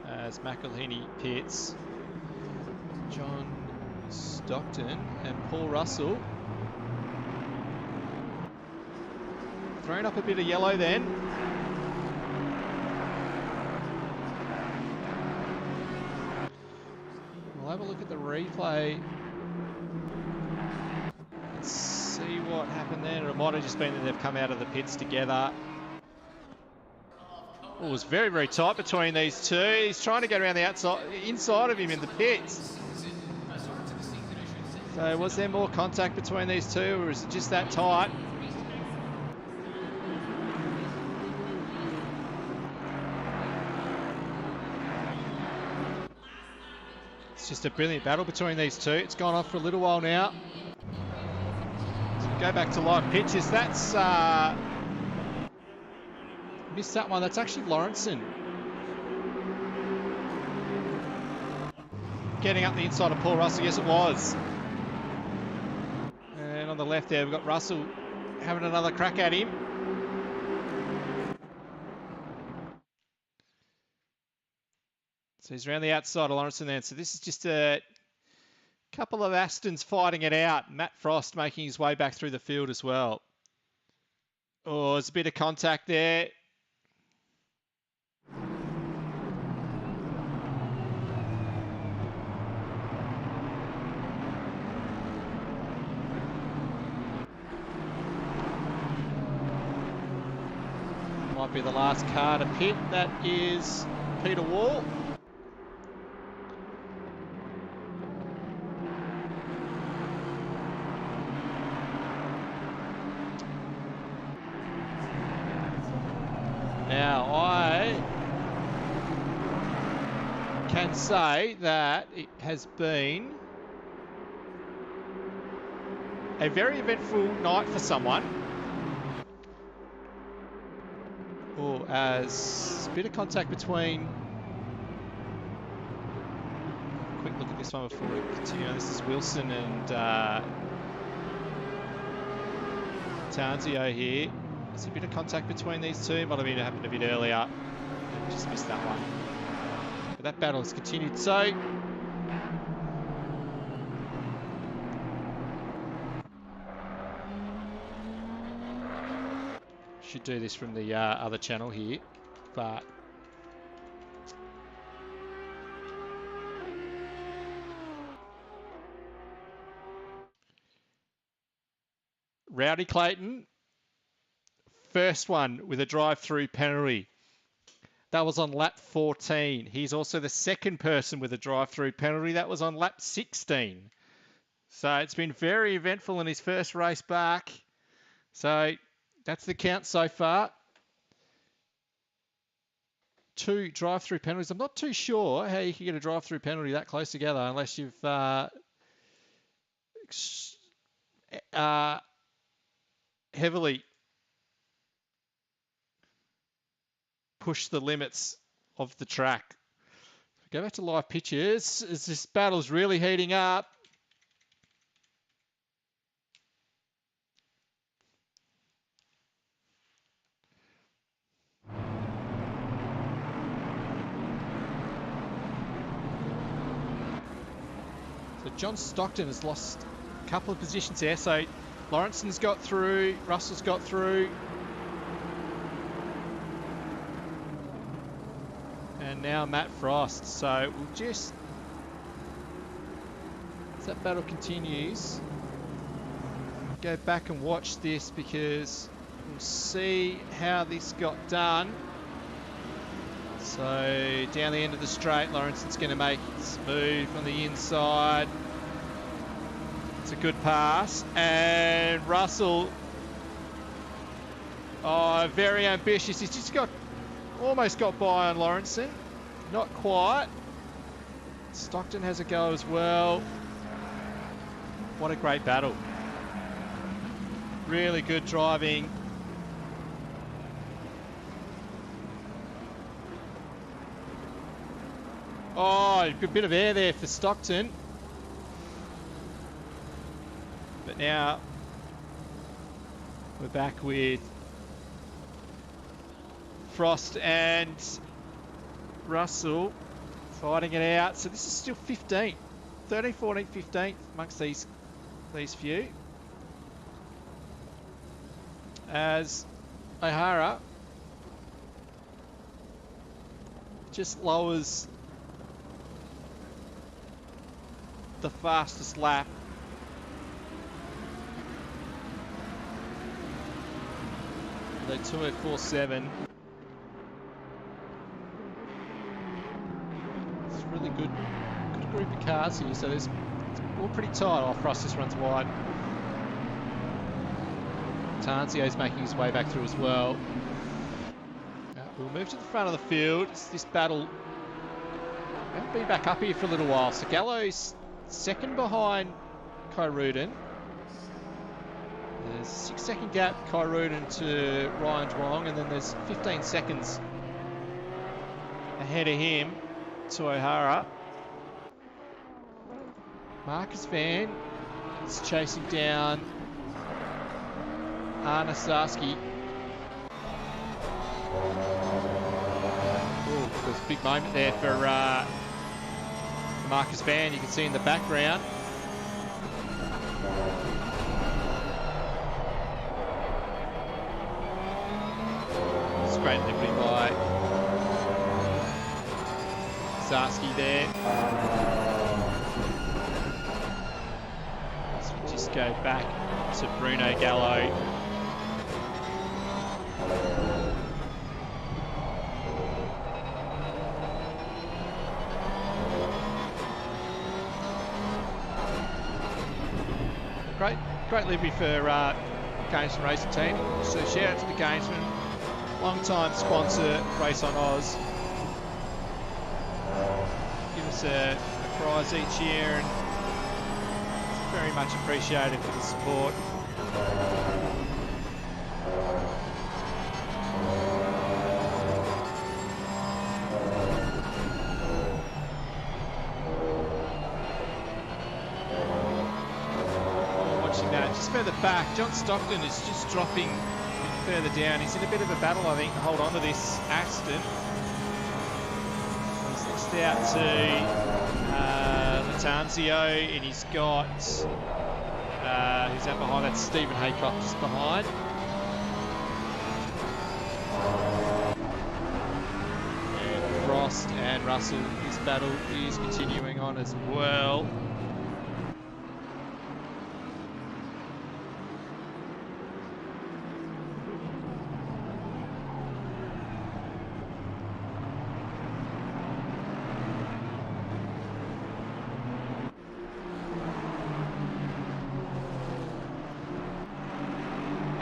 As McElhenney pits, John Stockton and Paul Russell throwing up a bit of yellow then. We'll have a look at the replay and see what happened there. It might have just been that they've come out of the pits together. It was very, very tight between these two. He's trying to get around the outside, inside of him in the pits. So was there more contact between these two, or is it just that tight? It's just a brilliant battle between these two. It's gone on for a little while now. So we go back to live pitches. That's missed that one. That's actually Lawrenson getting up the inside of Paul Russell. Yes, it was. And on the left there, we've got Russell having another crack at him. So he's around the outside of Lawrenson then. So this is just a couple of Astons fighting it out. Matt Frost making his way back through the field as well. Oh, there's a bit of contact there. Might be the last car to pit. That is Peter Wall. Now, I can say that it has been a very eventful night for someone. Oh, as a bit of contact between... Quick look at this one before we continue. This is Wilson and Tanzio here. There's a bit of contact between these two. Might have been happened a bit earlier. Just missed that one. But that battle has continued. So should do this from the other channel here, but Rowdy Clayton, first one with a drive-through penalty. That was on lap 14. He's also the second person with a drive-through penalty. That was on lap 16. So it's been very eventful in his first race back. So that's the count so far. 2 drive-through penalties. I'm not too sure how you can get a drive-through penalty that close together unless you've heavily pushed the limits of the track. Go back to live pictures as this battle's really heating up. So John Stockton has lost a couple of positions there. So Lawrenson's got through, Russell's got through. And now Matt Frost. So we'll just, as that battle continues, go back and watch this because we'll see how this got done. So down the end of the straight, Lawrenson's going to make his move on the inside. It's a good pass. And Russell, very ambitious. He's just almost got by on Lawrenson. Not quite. Stockton has a go as well. What a great battle. Really good driving. Oh, a bit of air there for Stockton. But now we're back with Frost and Russell fighting it out. So this is still 15th. 13th, 14th, 15th amongst these few. As O'Hara just lowers the fastest lap. The 2:04.7. It's a really good group of cars here, so it's all pretty tight. Oh, Frost just runs wide. Tanzio's making his way back through as well. We'll move to the front of the field. This battle won't be back up here for a little while. So Gallo's second behind Kyrudin. There's a 6-second gap, Kyrudin to Ryan Dwong, and then there's 15 seconds ahead of him to O'Hara. Marcus Van is chasing down Arna Sarski. There's a big moment there for Marcus Van, you can see in the background. It's great delivery by Zarski there. So we just go back to Bruno Gallo. Great livery for Gamesman Racing Team. So shout out to the Gamesman, long-time sponsor, RaceOnOz. Give us a prize each year, and it's very much appreciated for the support. Just further back, John Stockton is just dropping a bit further down. He's in a bit of a battle, I think, to hold on to this Aston. He's lost out to Latanzio, and he's got who's out behind? That's Stephen Haycock just behind. And Frost and Russell, this battle is continuing on as well.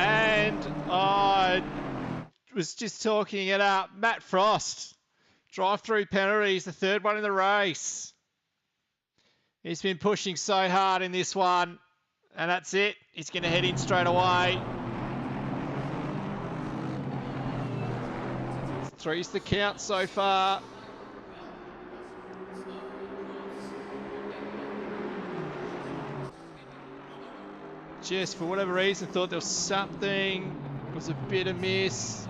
And I was just talking it up. Matt Frost, drive-through penalties, the third one in the race. He's been pushing so hard in this one, and that's it. He's going to head in straight away. Three's the count so far. Just for whatever reason thought there was something, it was a bit of miss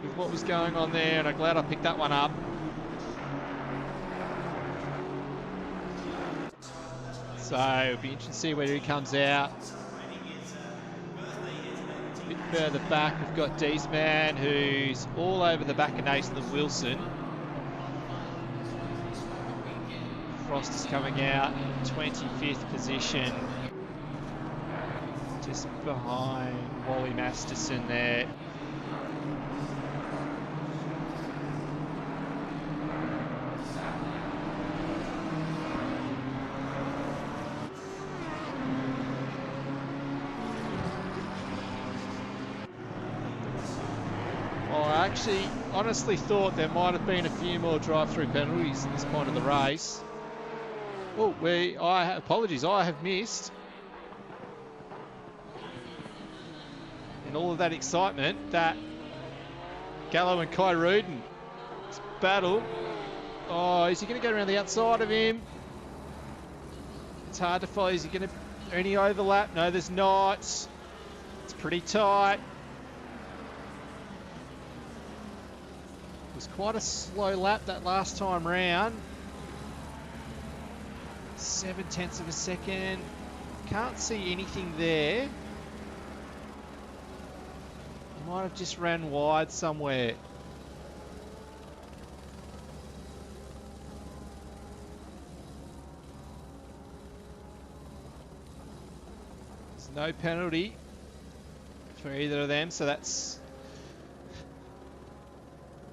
with what was going on there, and I'm glad I picked that one up. So it'll be interesting to see where he comes out. A bit further back we've got Deesman, who's all over the back of Nathan Wilson. Frost is coming out in 25th position, just behind Wally Masterson there. I actually honestly thought there might have been a few more drive-through penalties at this point of the race. Oh, apologies, I have missed. In all of that excitement, that Gallo and Kai Ruden battle. Oh, is he going to go around the outside of him? It's hard to follow. Is he going to any overlap? No, there's not. It's pretty tight. It was quite a slow lap that last time round. 0.7 of a second. Can't see anything there. He might have just ran wide somewhere. There's no penalty for either of them, so that's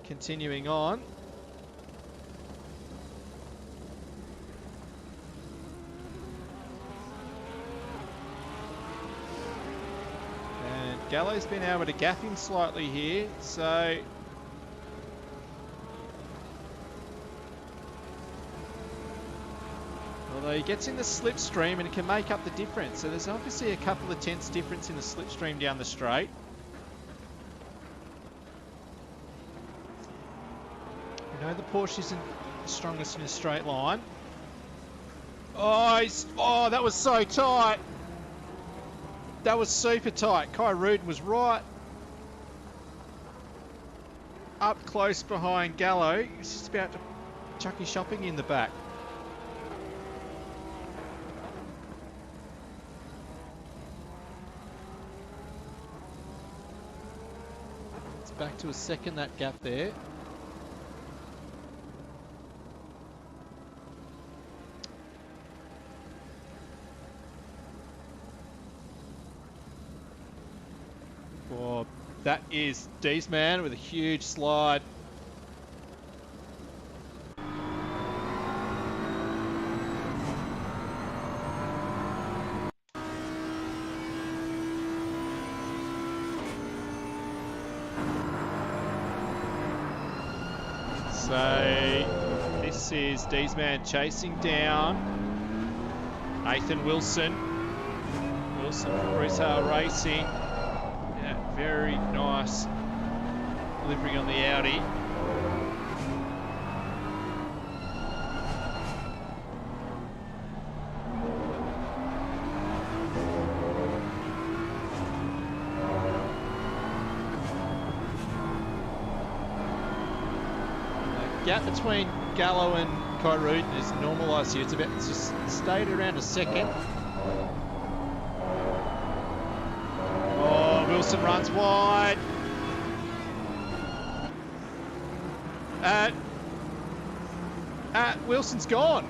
continuing on. Gallo's been able to gap him slightly here, so although he gets in the slipstream and it can make up the difference. So there's obviously a couple of tenths difference in the slipstream down the straight. We know the Porsche isn't the strongest in a straight line. Oh, that was so tight. That was super tight. Kai Ruden was right up close behind Gallo. He's just about to chuck his shopping in the back. It's back to a second, that gap there. Oh, that is Deesman with a huge slide. So this is Deesman chasing down Nathan Wilson. Wilson from Rooz Racing. Yeah, very nice delivery on the Audi. Gap between Gallo and Kyruden is normalised here. It's just stayed around a second. Oh, Wilson runs wide. Wilson's gone.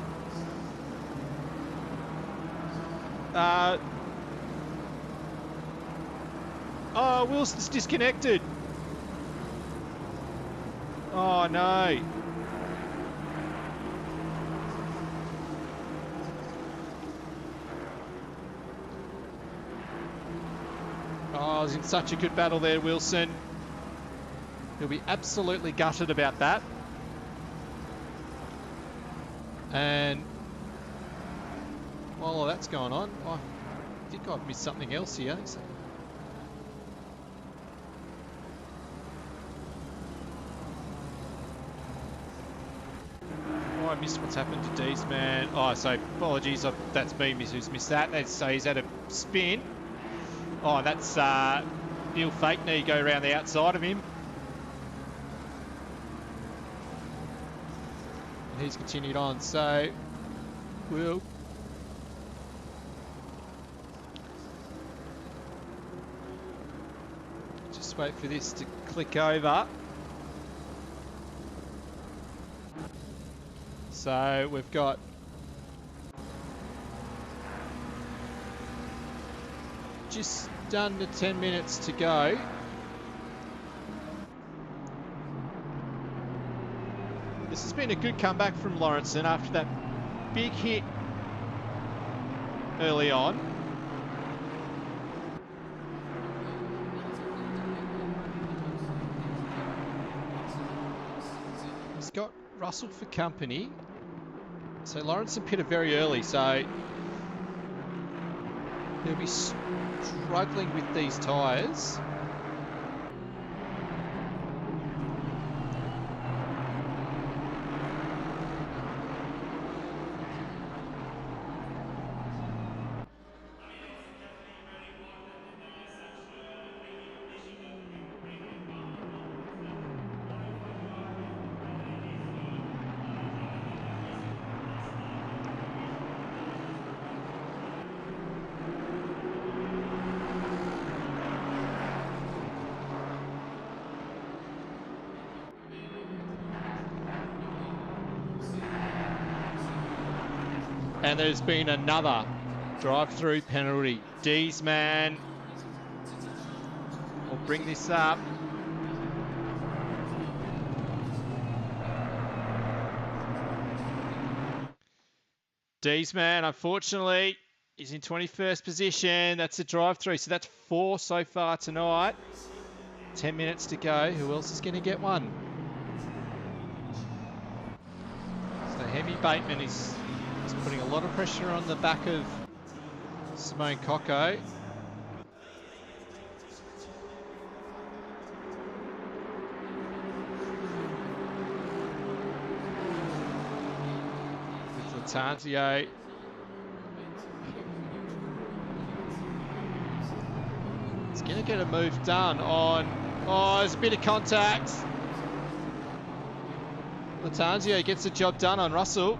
Oh, Wilson's disconnected. Oh no. Oh, I was in such a good battle there, Wilson. He'll be absolutely gutted about that. And while all that's going on, I think I've missed something else here. Oh, I missed what's happened to Deesman. Oh, so apologies, that's me who's missed that. So he's had a spin. Oh, that's Neil Fakeney go around the outside of him. And he's continued on, so we'll just wait for this to click over. So we've got just under 10 minutes to go. This has been a good comeback from Lawrenson after that big hit early on. He's got Russell for company. So Lawrenson pitted very early, so he'll be struggling with these tyres. And there's been another drive-through penalty. Deesman will bring this up. Deesman, unfortunately, is in 21st position. That's a drive-through, so that's 4 so far tonight. 10 minutes to go. Who else is going to get one? So Hemi Bateman is putting a lot of pressure on the back of Simone Cocco. With Lattanzio. It's going to get a move done on... Oh, there's a bit of contact. Latanzio gets the job done on Russell.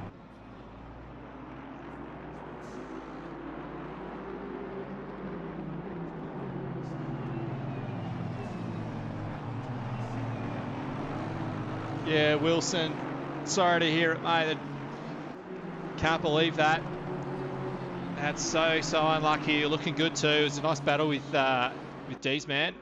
Yeah, Wilson. Sorry to hear it, mate. Can't believe that. That's so unlucky. You're looking good too. It was a nice battle with D's man.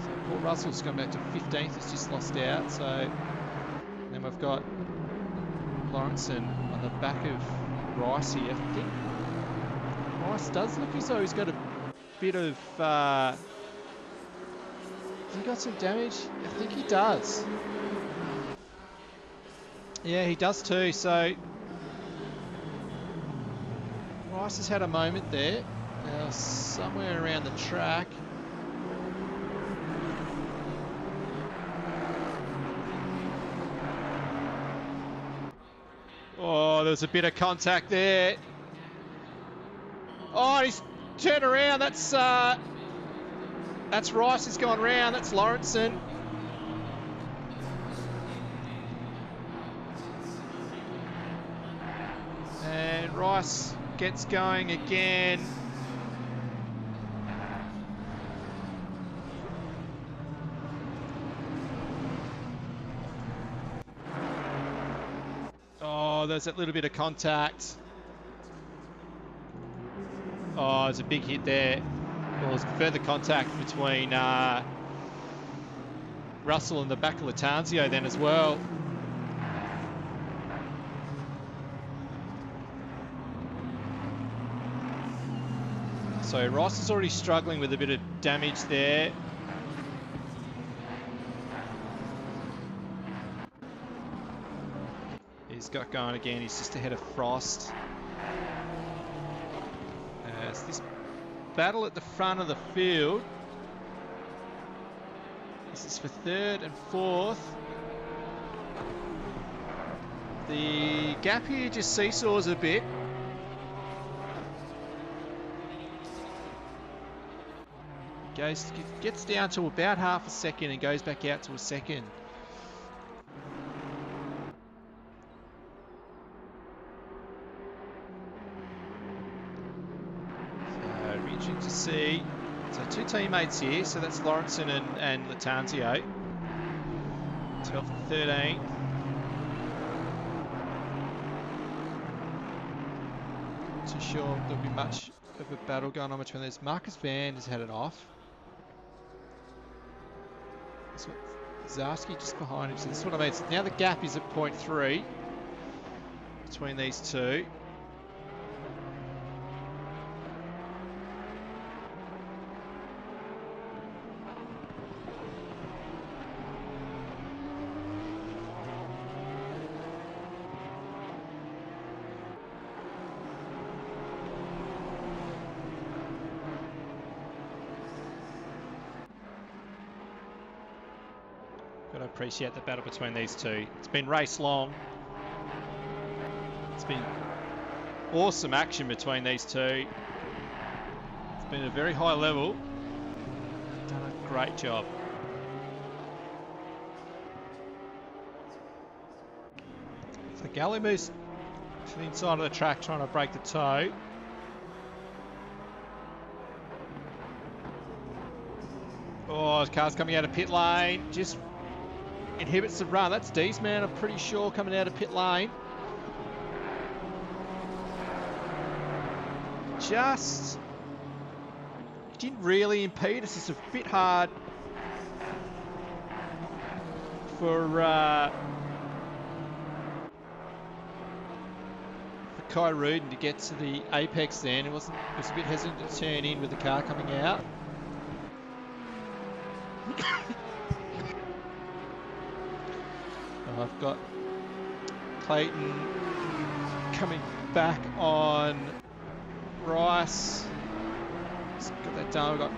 So Paul Russell's come back to 15th. He's just lost out. So then we've got Lawrenson on the back of Rice here. I think Rice does look as though he's got a bit of. Has he got some damage? I think he does. Yeah, he does too. So Rice has had a moment there. Now somewhere around the track. Oh, there's a bit of contact there. Oh, he's turned around. That's Rice has gone round. That's Lawrenson. And Rice gets going again. Oh, there's that little bit of contact. Oh, there's a big hit there. Well, there's further contact between Russell and the back of Latanzio then as well. So Rice is already struggling with a bit of damage there. He's got going again. He's just ahead of Frost. It's this battle at the front of the field. This is for third and fourth. The gap here just seesaws a bit. Gets down to about half a second and goes back out to a second. So it'll be interesting to see. So two teammates here. So that's Lawrenson and Latanzio. 12th and 13th. Not too sure there'll be much of a battle going on between those. Marcus Van has had it off. That's what Zarski just behind him. So this is what I mean. So now the gap is at 0.3 between these two. Got to appreciate the battle between these two. It's been race long. It's been awesome action between these two. It's been a very high level. Done a great job. So Galley moves to the inside of the track trying to break the toe. Oh, car's coming out of pit lane. Just inhibits the run. That's D's man, I'm pretty sure, coming out of pit lane. Just didn't really impede. It's just a bit hard for Kai Rudin to get to the apex then. It was a bit hesitant to turn in with the car coming out. I've got Clayton coming back on Rice. Let's get that done. We've got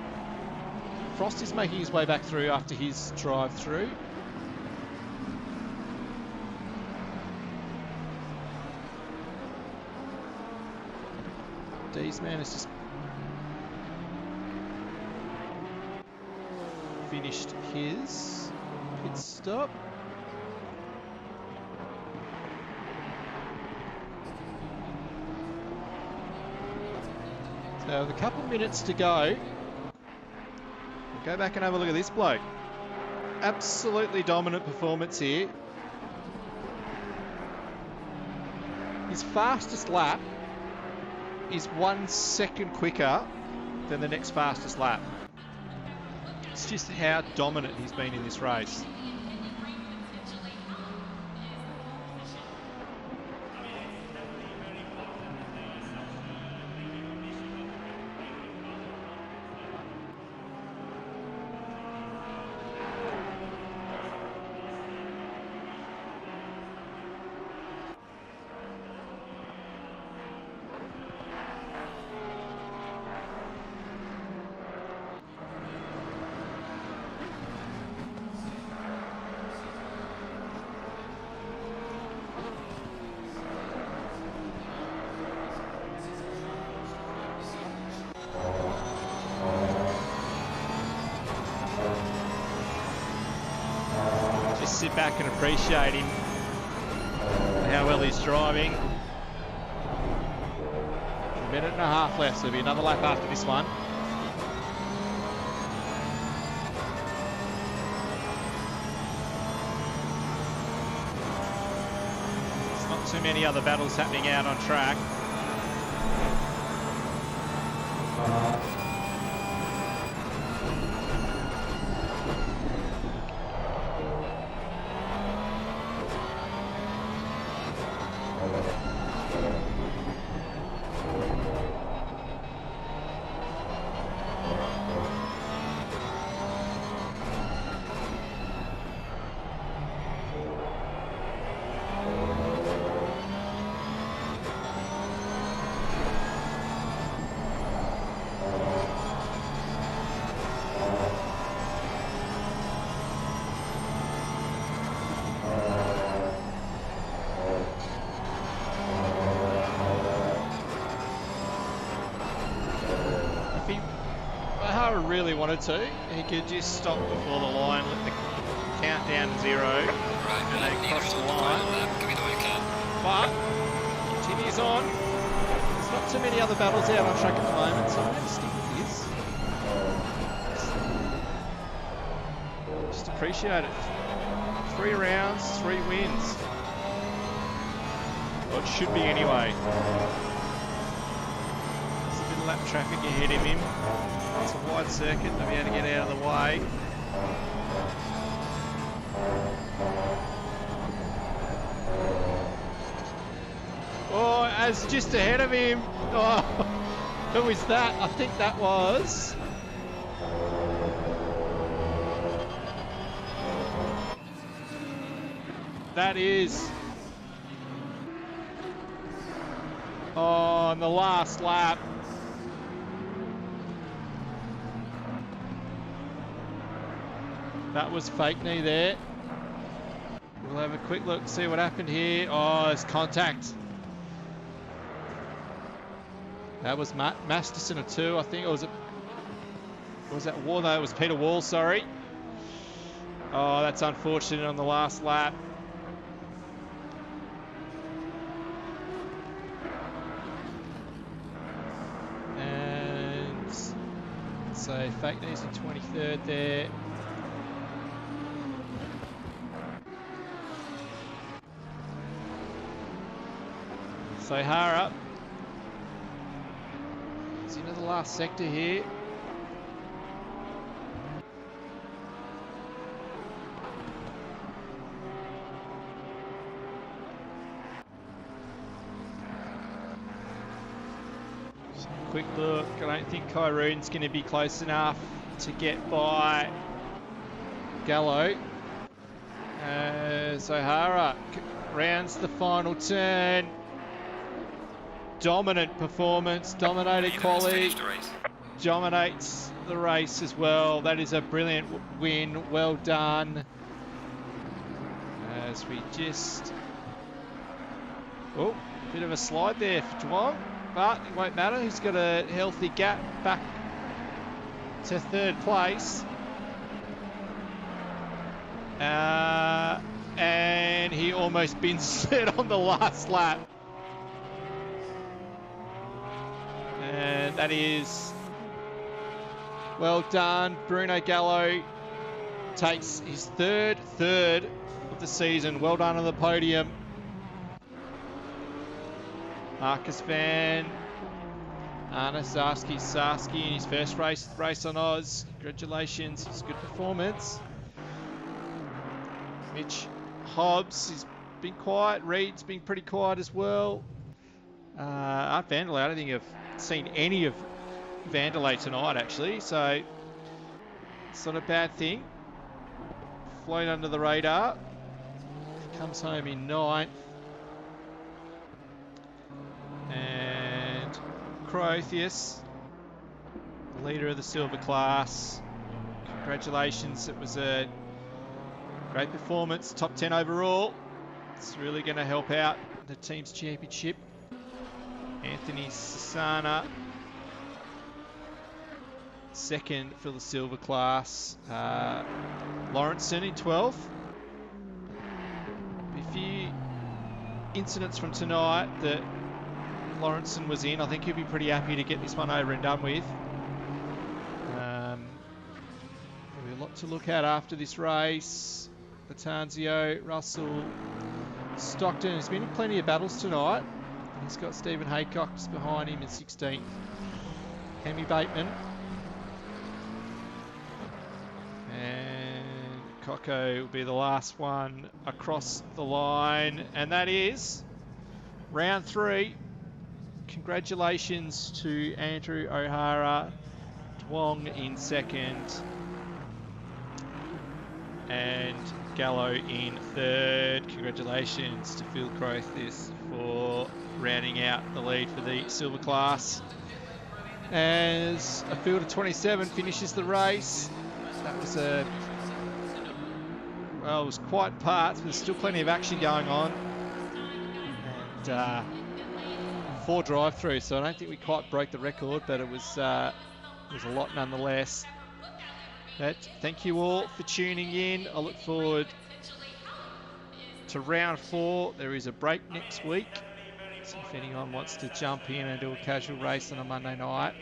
Frost is making his way back through after his drive through. D's man is just finished his pit stop. So with a couple minutes to go, we'll go back and have a look at this bloke. Absolutely dominant performance here. His fastest lap is 1 second quicker than the next fastest lap. It's just how dominant he's been in this race. Sit back and appreciate him, how well he's driving. A minute and a half left, so there'll be another lap after this one. There's not too many other battles happening out on track. Really wanted to, he could just stop before the line, let the count down to 0, and then cross the line. But he continues on. There's not too many other battles out on track at the moment, so I'm going to stick with this. Just appreciate it. 3 rounds, 3 wins. Well, it should be anyway. There's a bit of lap traffic ahead of him. It's a wide circuit, they'll be able to get out of the way. Oh, as just ahead of him. Oh, who is that? I think that was... That is... Oh, on the last lap. That was fake knee there. We'll have a quick look, see what happened here. Oh, it's contact. That was Masterson of 2, I think. Or was that Wall? No, it was Peter Wall, sorry. Oh, that's unfortunate on the last lap. And so fake knees in 23rd there. So Hara is into the last sector here. Just a quick look. I don't think Kairoon's going to be close enough to get by Gallo. So Hara rounds the final turn. Dominant performance, dominated quali, dominates the race as well. That is a brilliant win, well done. As we just... Oh, bit of a slide there for Duong, but it won't matter. He's got a healthy gap back to 3rd place. And he almost bins it on the last lap. And that is well done. Bruno Gallo takes his third of the season. Well done on the podium. Marcus Van Arna Sarski in his first race on Oz. Congratulations, it's a good performance. Mitch Hobbs has been quiet. Reed's been pretty quiet as well. Art Vanderlei, I don't think I've seen any of Vanderlei tonight actually, so it's not a bad thing. Flown under the radar. Comes home in 9th. And Crotheus, leader of the silver class. Congratulations, it was a great performance, top 10 overall. It's really going to help out the team's championship. Anthony Sassana, second for the silver class. Lawrenson in 12th. A few incidents from tonight that Lawrenson was in. I think he'll be pretty happy to get this one over and done with. There'll be a lot to look at after this race. Latanzio, Russell, Stockton has been in plenty of battles tonight. He's got Stephen Haycock just behind him in 16th. Hemi Bateman. And Coco will be the last one across the line. And that is round 3. Congratulations to Andrew O'Hara, Twong in 2nd, and Gallo in 3rd. Congratulations to Phil Crotheus for rounding out the lead for the silver class. As a field of 27 finishes the race, that was it was quite parts, but there's still plenty of action going on. And 4 drive-throughs, so I don't think we quite broke the record, but it was a lot nonetheless. But thank you all for tuning in. I look forward to round 4. There is a break next week, so if anyone wants to jump in and do a casual race on a Monday night,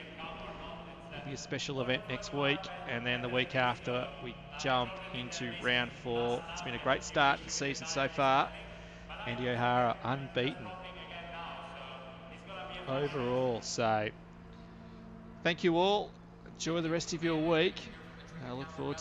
there'll be a special event next week, and then the week after we jump into round 4. It's been a great start to the season so far. Andy O'Hara unbeaten overall, so thank you all. Enjoy the rest of your week. I look forward to